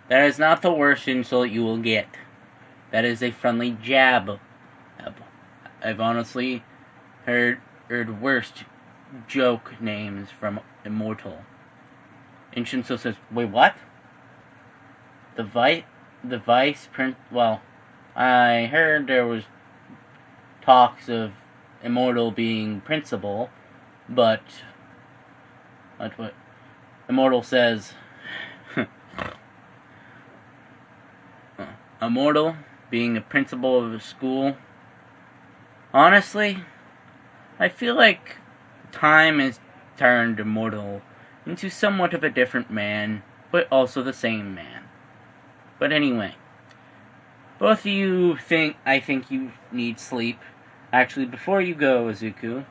"That is not the worst insult you will get. That is a friendly jab. I've honestly heard worst joke names from Immortal." And Shinso says, "Wait, what?" The vice prince... Well, I heard there was talks of Immortal being principal, but... what Immortal says... Immortal being a principal of a school... Honestly, I feel like time has turned Immortal into somewhat of a different man, but also the same man. But anyway, both of you I think you need sleep. Actually, before you go, Izuku,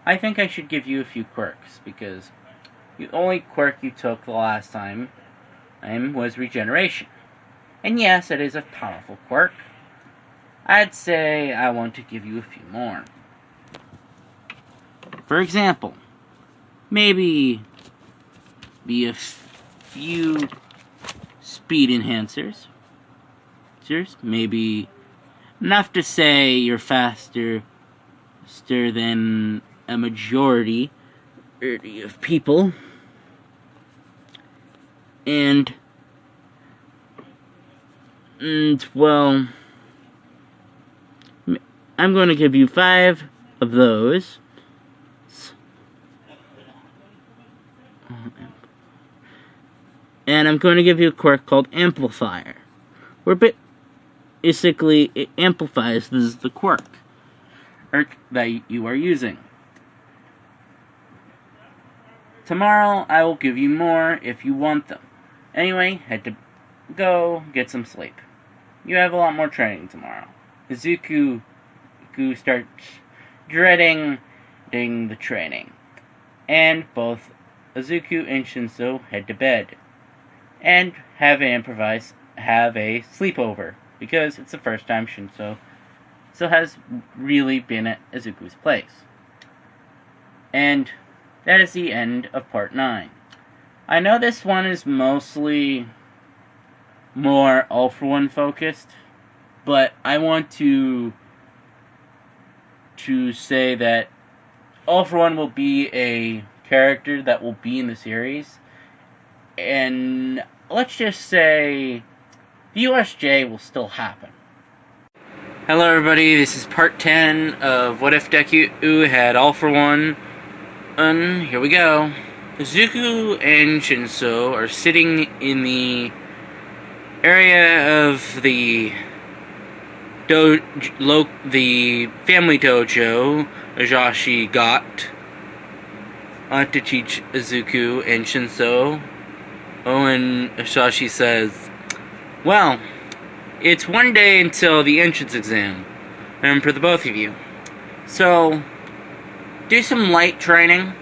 I think I should give you a few quirks, because the only quirk you took the last time was regeneration. And yes, it is a powerful quirk. I'd say I want to give you a few more. For example, maybe be a few speed enhancers. Maybe enough to say you're faster than a majority of people. And well, I'm going to give you 5 of those. And I'm going to give you a quirk called Amplifier. Where basically it amplifies the quirk that you are using. Tomorrow I will give you more if you want them. Anyway, had to go get some sleep. You have a lot more training tomorrow. Izuku starts dreading starting the training. And both Izuku and Shinso head to bed and have a sleepover, because it's the first time Shinso has really been at Izuku's place. And that is the end of part 9. I know this one is mostly more All For One focused, but I want to say that All For One will be a character that will be in the series, and let's just say the USJ will still happen. Hello everybody, this is part 10 of What If Deku had All For One, and here we go. Izuku and Shinso are sitting in the area of the family dojo Ajashi got to teach Izuku and Shinso. And Ajashi says, well, it's one day until the entrance exam, and for the both of you. So, do some light training.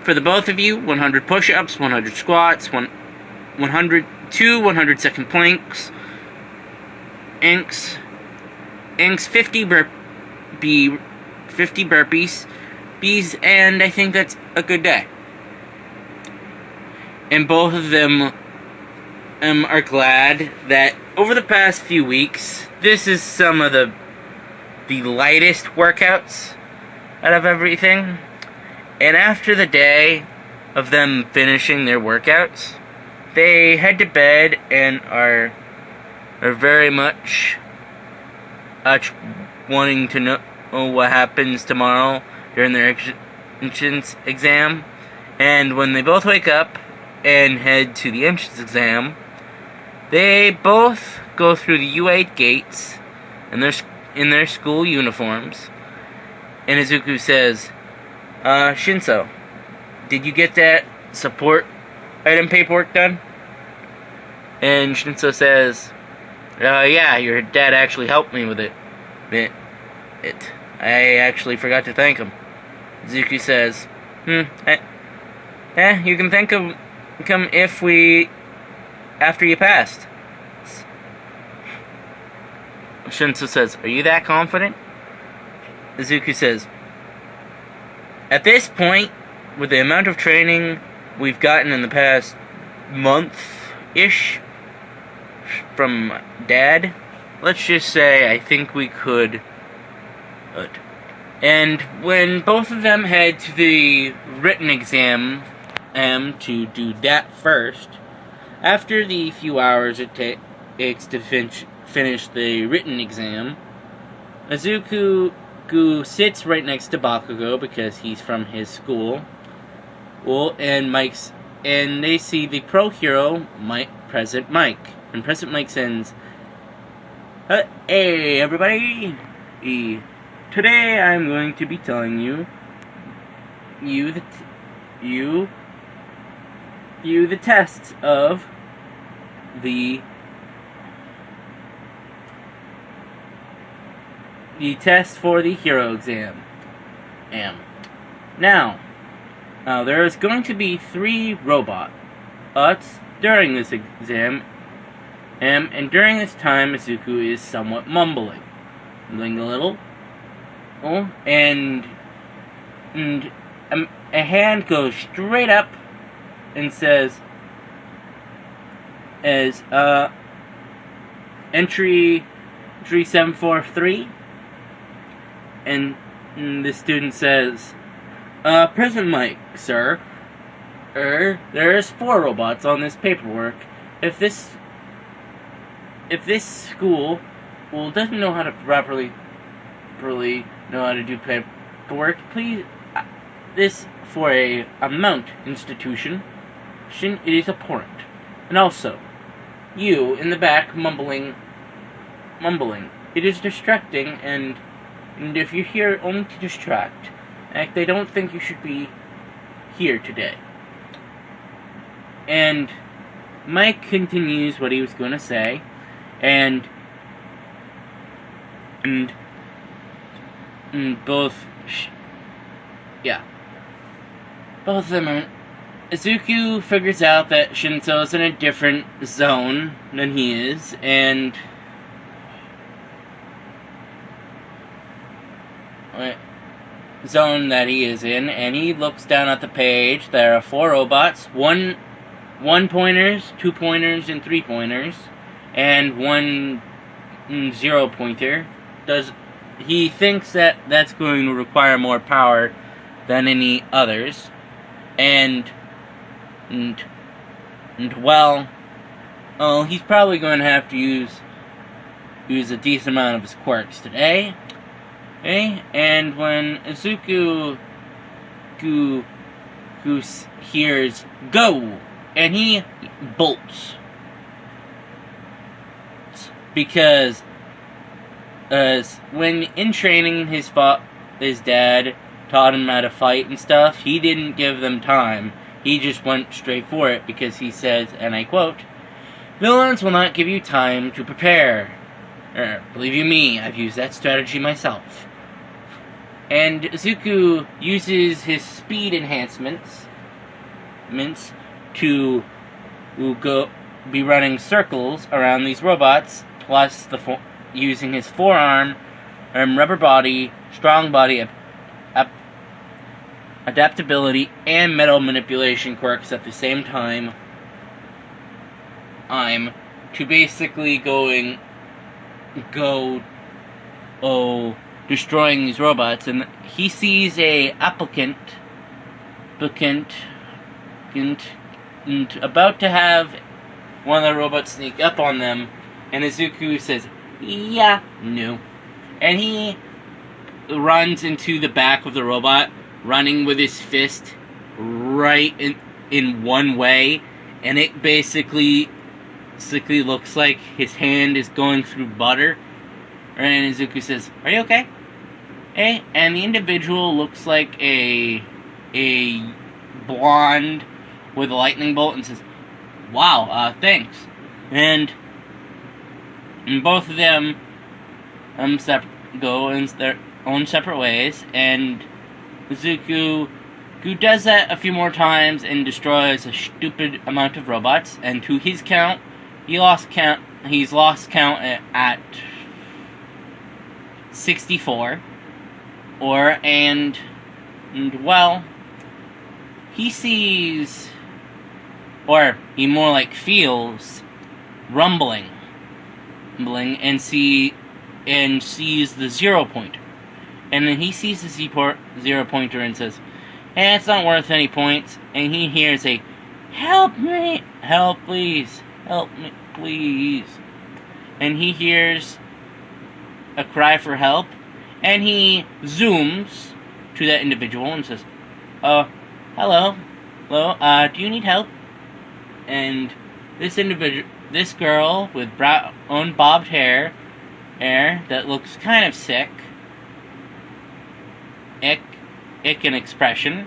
For the both of you, 100 push-ups, 100 squats, 100-100 planks, 50 burpees, and I think that's a good day. And both of them are glad that over the past few weeks, this is some of the lightest workouts out of everything. And after the day of them finishing their workouts, they head to bed and are very much wanting to know what happens tomorrow during their entrance exam. And when they both wake up and head to the entrance exam, they both go through the U8 gates in their school uniforms. And Izuku says, Shinso, did you get that support item paperwork done? And Shinso says, yeah, your dad actually helped me with it. I actually forgot to thank him. Izuku says, you can thank him after you passed. Shinso says, are you that confident? Izuku says, at this point, with the amount of training we've gotten in the past month-ish from Dad, let's just say I think we could. And when both of them head to the written exam to do that first, after the few hours it takes to finish the written exam, Izuku sits right next to Bakugo because he's from his school. And they see the pro hero, President Mike. And President Mike sends, hey everybody, today I'm going to be telling you the tests of the test for the hero exam. Now, there is going to be 3 robots during this exam, and during this time, Izuku is somewhat mumbling a little, and a hand goes straight up and says, entry 743. And the student says, President Mike, sir, there's 4 robots on this paperwork. If this school doesn't know how to properly know how to do paperwork, please, this for a mount institution, it is abhorrent. And also, you in the back mumbling, it is distracting, and if you're here only to distract, they don't think you should be here today. And Mike continues what he was going to say, and both of them are. Izuku figures out that Shinso's in a different zone than he is, and zone that he is in, and he looks down at the page. There are 4 robots, one pointers, 2 pointers, and 3 pointers, and 1 0 pointer. He thinks that that's going to require more power than any others, and well, he's probably going to have to use a decent amount of his quirks today. Okay? And when Izuku hears "go," and he bolts, because when in training, his dad taught him how to fight and stuff. He didn't give them time. He just went straight for it, because he says, and I quote, "Villains will not give you time to prepare. Believe you me, I've used that strategy myself." And Izuku uses his speed enhancements to be running circles around these robots, plus using his forearm, rubber body, strong body, adaptability, and metal manipulation quirks at the same time. To basically destroying these robots, and he sees a applicant about to have one of the robots sneak up on them, and Izuku says, "Yeah, no," and he runs into the back of the robot, running with his fist right in one way, and it basically looks like his hand is going through butter. And Izuku says, "Are you okay?" Okay? And the individual looks like a blonde with a lightning bolt, and says, "Wow, thanks." And both of them go in their own separate ways, and Izuku does that a few more times and destroys a stupid amount of robots, and to his count, he's lost count at 64. And well, he sees, or he more like feels, rumbling, and sees the 0 pointer. And then he sees the 0 pointer and says, "Hey, it's not worth any points." And he hears a, "Help me! Help, please! Help me, please!" And he hears a cry for help, and he zooms to that individual and says, hello, do you need help?" And this girl with brown bobbed hair that looks kind of sick, ick in expression,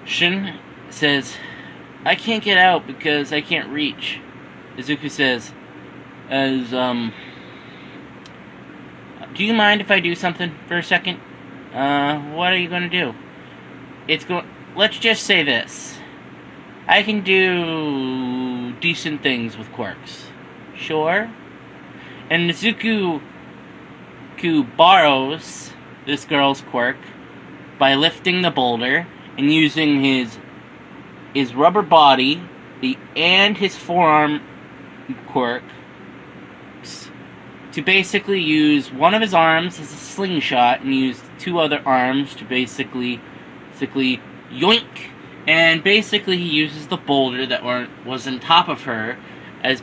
Shin says, "I can't get out because I can't reach." Izuku says, "Do you mind if I do something for a second?" What are you going to do?" Let's just say this. I can do decent things with quirks. Sure? And Izuku borrows this girl's quirk by lifting the boulder and using his rubber body and his forearm quirk to basically use one of his arms as a slingshot and use 2 other arms to basically yoink. And basically he uses the boulder that was on top of her as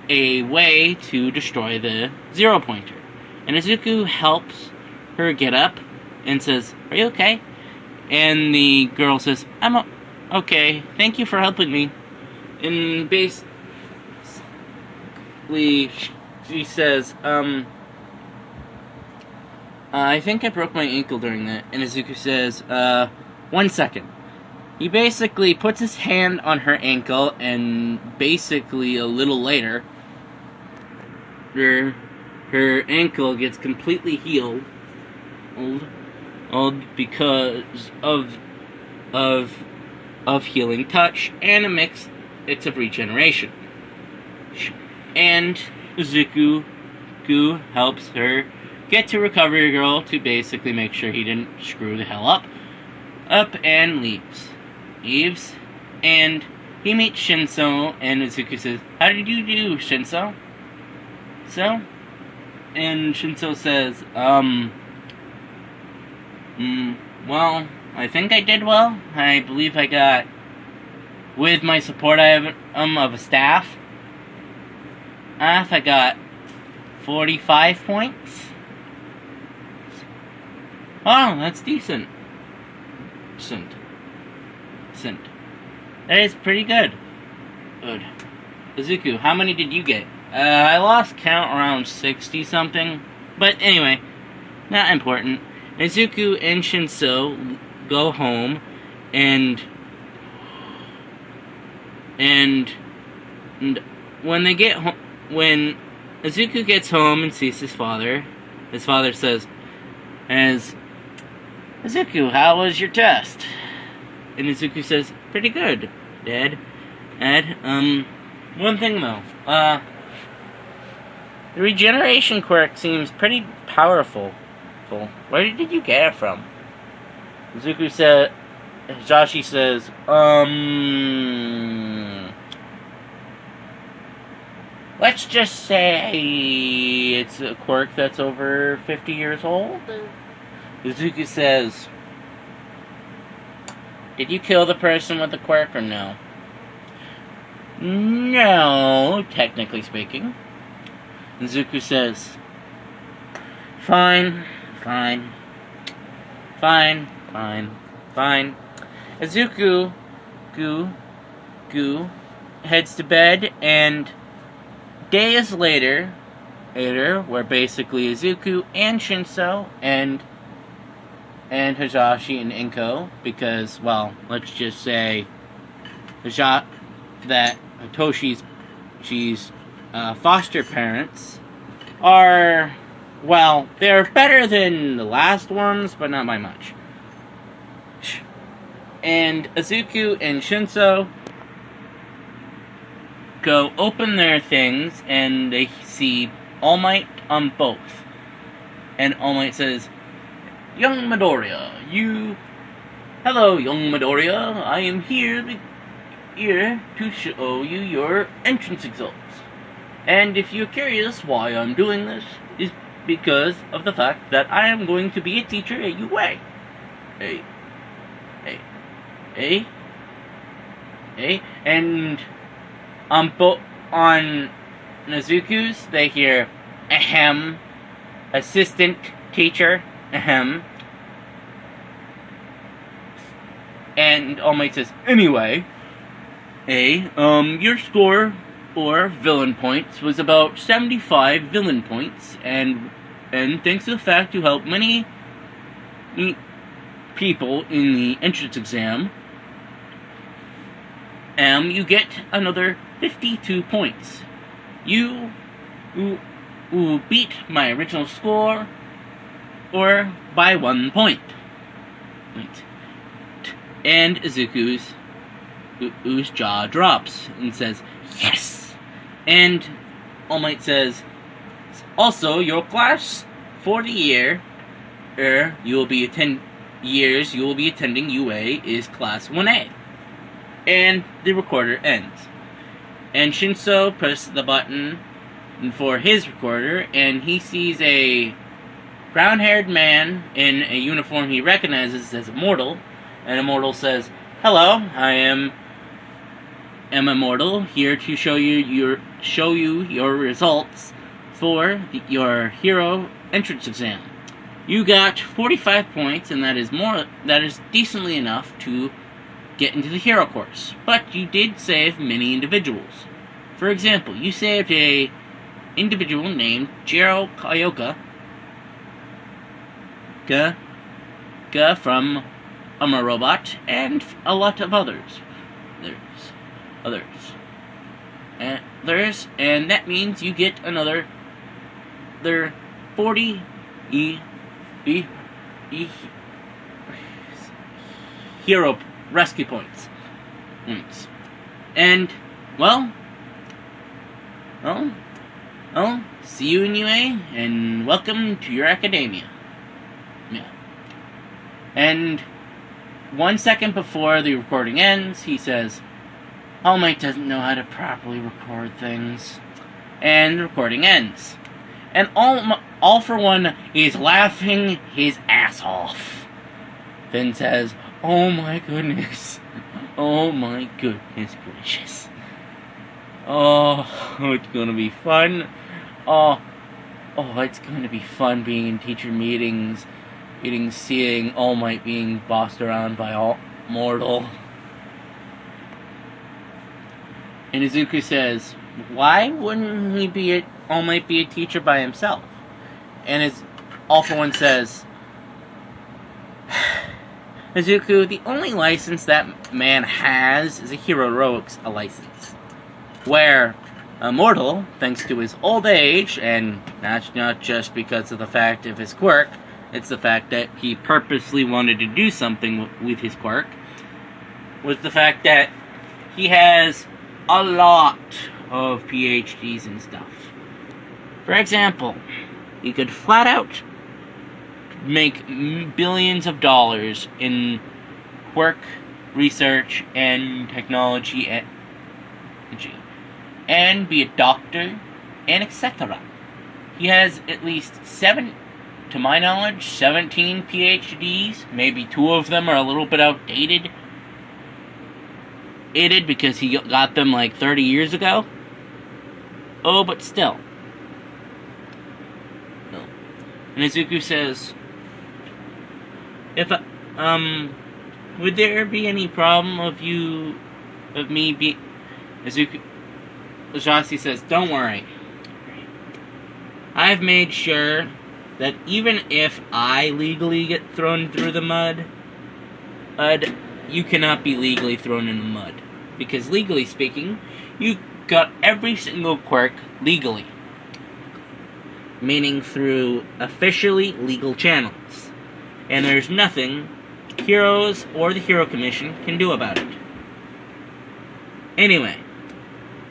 a way to destroy the 0 pointer. And Izuku helps her get up and says, "Are you okay?" And the girl says, "I'm okay, thank you for helping me." And basically she says, "I think I broke my ankle during that." And Izuku says, 1 second. He basically puts his hand on her ankle, and basically a little later, her ankle gets completely healed, because of healing touch and a mix. It's of regeneration. And Izuku helps her get to Recovery Girl to basically make sure he didn't screw the hell up, and leaves, and he meets Shinso, and Izuku says, "How did you do, Shinso?" And Shinso says, well, I think I did well. I believe I got, with my support I have of a staff, I got 45 points. Oh, that's decent. That is pretty good. Good. Izuku, how many did you get? I lost count around 60 something. But anyway, not important. Izuku and Shinso go home, and when they get home, when Izuku gets home and sees his father says, "Izuku, how was your test?" And Izuku says, "Pretty good, Dad. One thing though, the regeneration quirk seems pretty powerful. Where did you get it from?" Joshi says, let's just say it's a quirk that's over 50 years old. Izuku says, "Did you kill the person with the quirk or no?" "No, technically speaking." Izuku says, Fine. Izuku heads to bed, and days later, where basically Izuku and Shinso and Hisashi and Inko, because, well, let's just say that Hitoshi's foster parents are, well, they're better than the last ones, but not by much. And Izuku and Shinso go open their things, and they see All Might on both. And All Might says, Hello, young Midoriya. I am here to show you your entrance exams. And if you're curious why I'm doing this, is because of the fact that I am going to be a teacher at UA. And on Nezuko's, they hear, ahem, assistant teacher, ahem. And All Might says, anyway, your score or villain points was about 75 villain points, and thanks to the fact you helped many people in the entrance exam, you get another 52 points. You beat my original score or by 1 point. And Izuku's jaw drops and says, yes! And All Might says, also, your class for the year you will be attending UA is class 1A. And the recorder ends. And Shinso presses the button for his recorder, and he sees a brown-haired man in a uniform he recognizes as Immortal. And Immortal says, hello, I am Immortal, here to show you your results for your hero entrance exam. You got 45 points, and that is decently enough to get into the hero course. But you did save many individuals. For example, you saved a individual named Jiro Kaioka from Robot, and a lot of others. And that means you get another 40 hero rescue points. And, well, see you in UA, and welcome to your academia. Yeah. And 1 second before the recording ends, he says, All Might doesn't know how to properly record things. And the recording ends. And All for One is laughing his ass off. Then says, Oh my goodness. Oh my goodness gracious. Oh, it's gonna be fun. Oh, it's gonna be fun being in teacher meetings, seeing All Might being bossed around by All Mortal. And Izuku says, why wouldn't All Might be a teacher by himself? And All for One says, Izuku, the only license that man has is a hero heroics license. Where Mortal, thanks to his old age, and that's not just because of the fact of his quirk, it's the fact that he purposely wanted to do something with his quirk, was the fact that he has a lot of PhDs and stuff. For example, he could flat out make billions of dollars in quirk research and technology and be a doctor and etc. He has at least to my knowledge, 17 PhDs. Maybe 2 of them are a little bit outdated. Because he got them like 30 years ago. Oh, but still. And Izuku says, would there be any problem of me being... Ujasi says, don't worry. I've made sure that even if I legally get thrown through the mud, you cannot be legally thrown in the mud. Because legally speaking, you got every single quirk legally. Meaning through officially legal channels. And there's nothing Heroes or the Hero Commission can do about it. Anyway,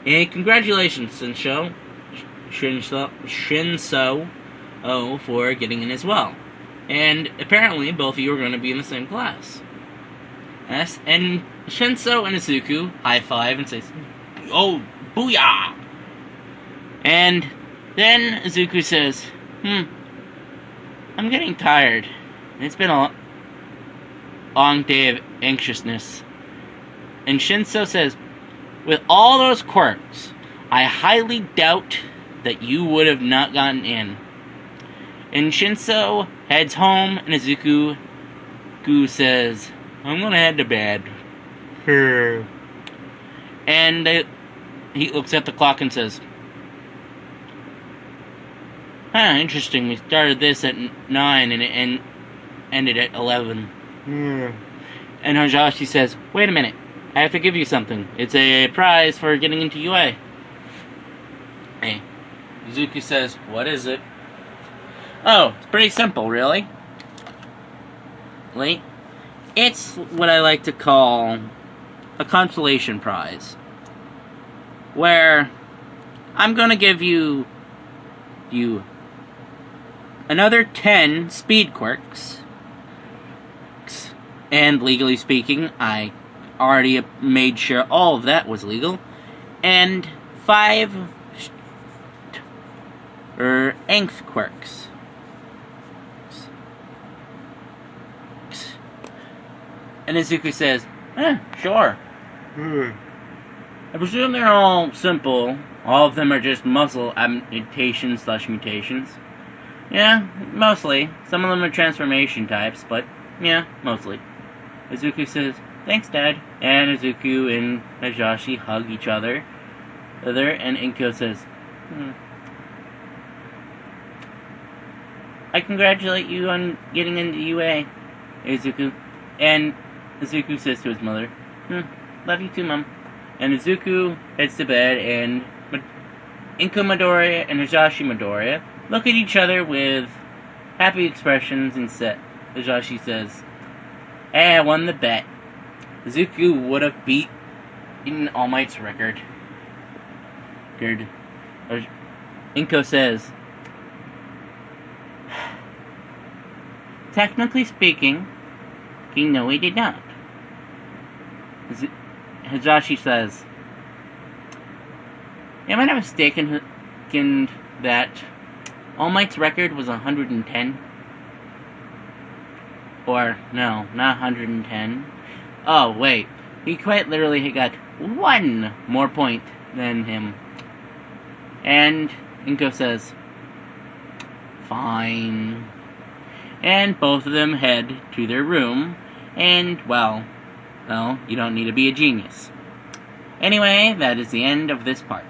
congratulations, Shinso, for getting in as well. And apparently both of you are going to be in the same class. Yes, and Shinso and Izuku high five and say, "Oh, booyah!" And then Izuku says, I'm getting tired. It's been a long day of anxiousness. And Shinso says, with all those quirks, I highly doubt that you would have not gotten in. And Shinso heads home, and Izuku says, I'm gonna head to bed. And he looks at the clock and says, interesting, we started this at 9 and it ended at 11. And Hajashi says, wait a minute, I have to give you something. It's a prize for getting into UA. Hey, Izuku says, what is it? Oh, it's pretty simple, really. It's what I like to call a consolation prize. Where I'm going to give you another 10 speed quirks. And legally speaking, I already made sure all of that was legal. And 5 Nth quirks. And Izuku says, sure. I presume they're all simple. All of them are just muscle mutations. Yeah, mostly. Some of them are transformation types, but yeah, mostly. Izuku says, thanks, Dad. And Izuku and Hajashi hug each other. And Inko says, I congratulate you on getting into UA, Izuku. And Izuku says to his mother, love you too, Mom. And Izuku heads to bed, and Inko Midoriya and Hajashi Midoriya look at each other with happy expressions and Hisashi says, "Hey, I won the bet. Izuku would have beaten All Might's record." Inko says, "Technically speaking, no, he did not." Hisashi says, "Am I not mistaken that All Might's record was 110? Or, no, not 110. Oh, wait. He quite literally got one more point than him." And Inko says, "Fine." And both of them head to their room, and, well, you don't need to be a genius. Anyway, that is the end of this part.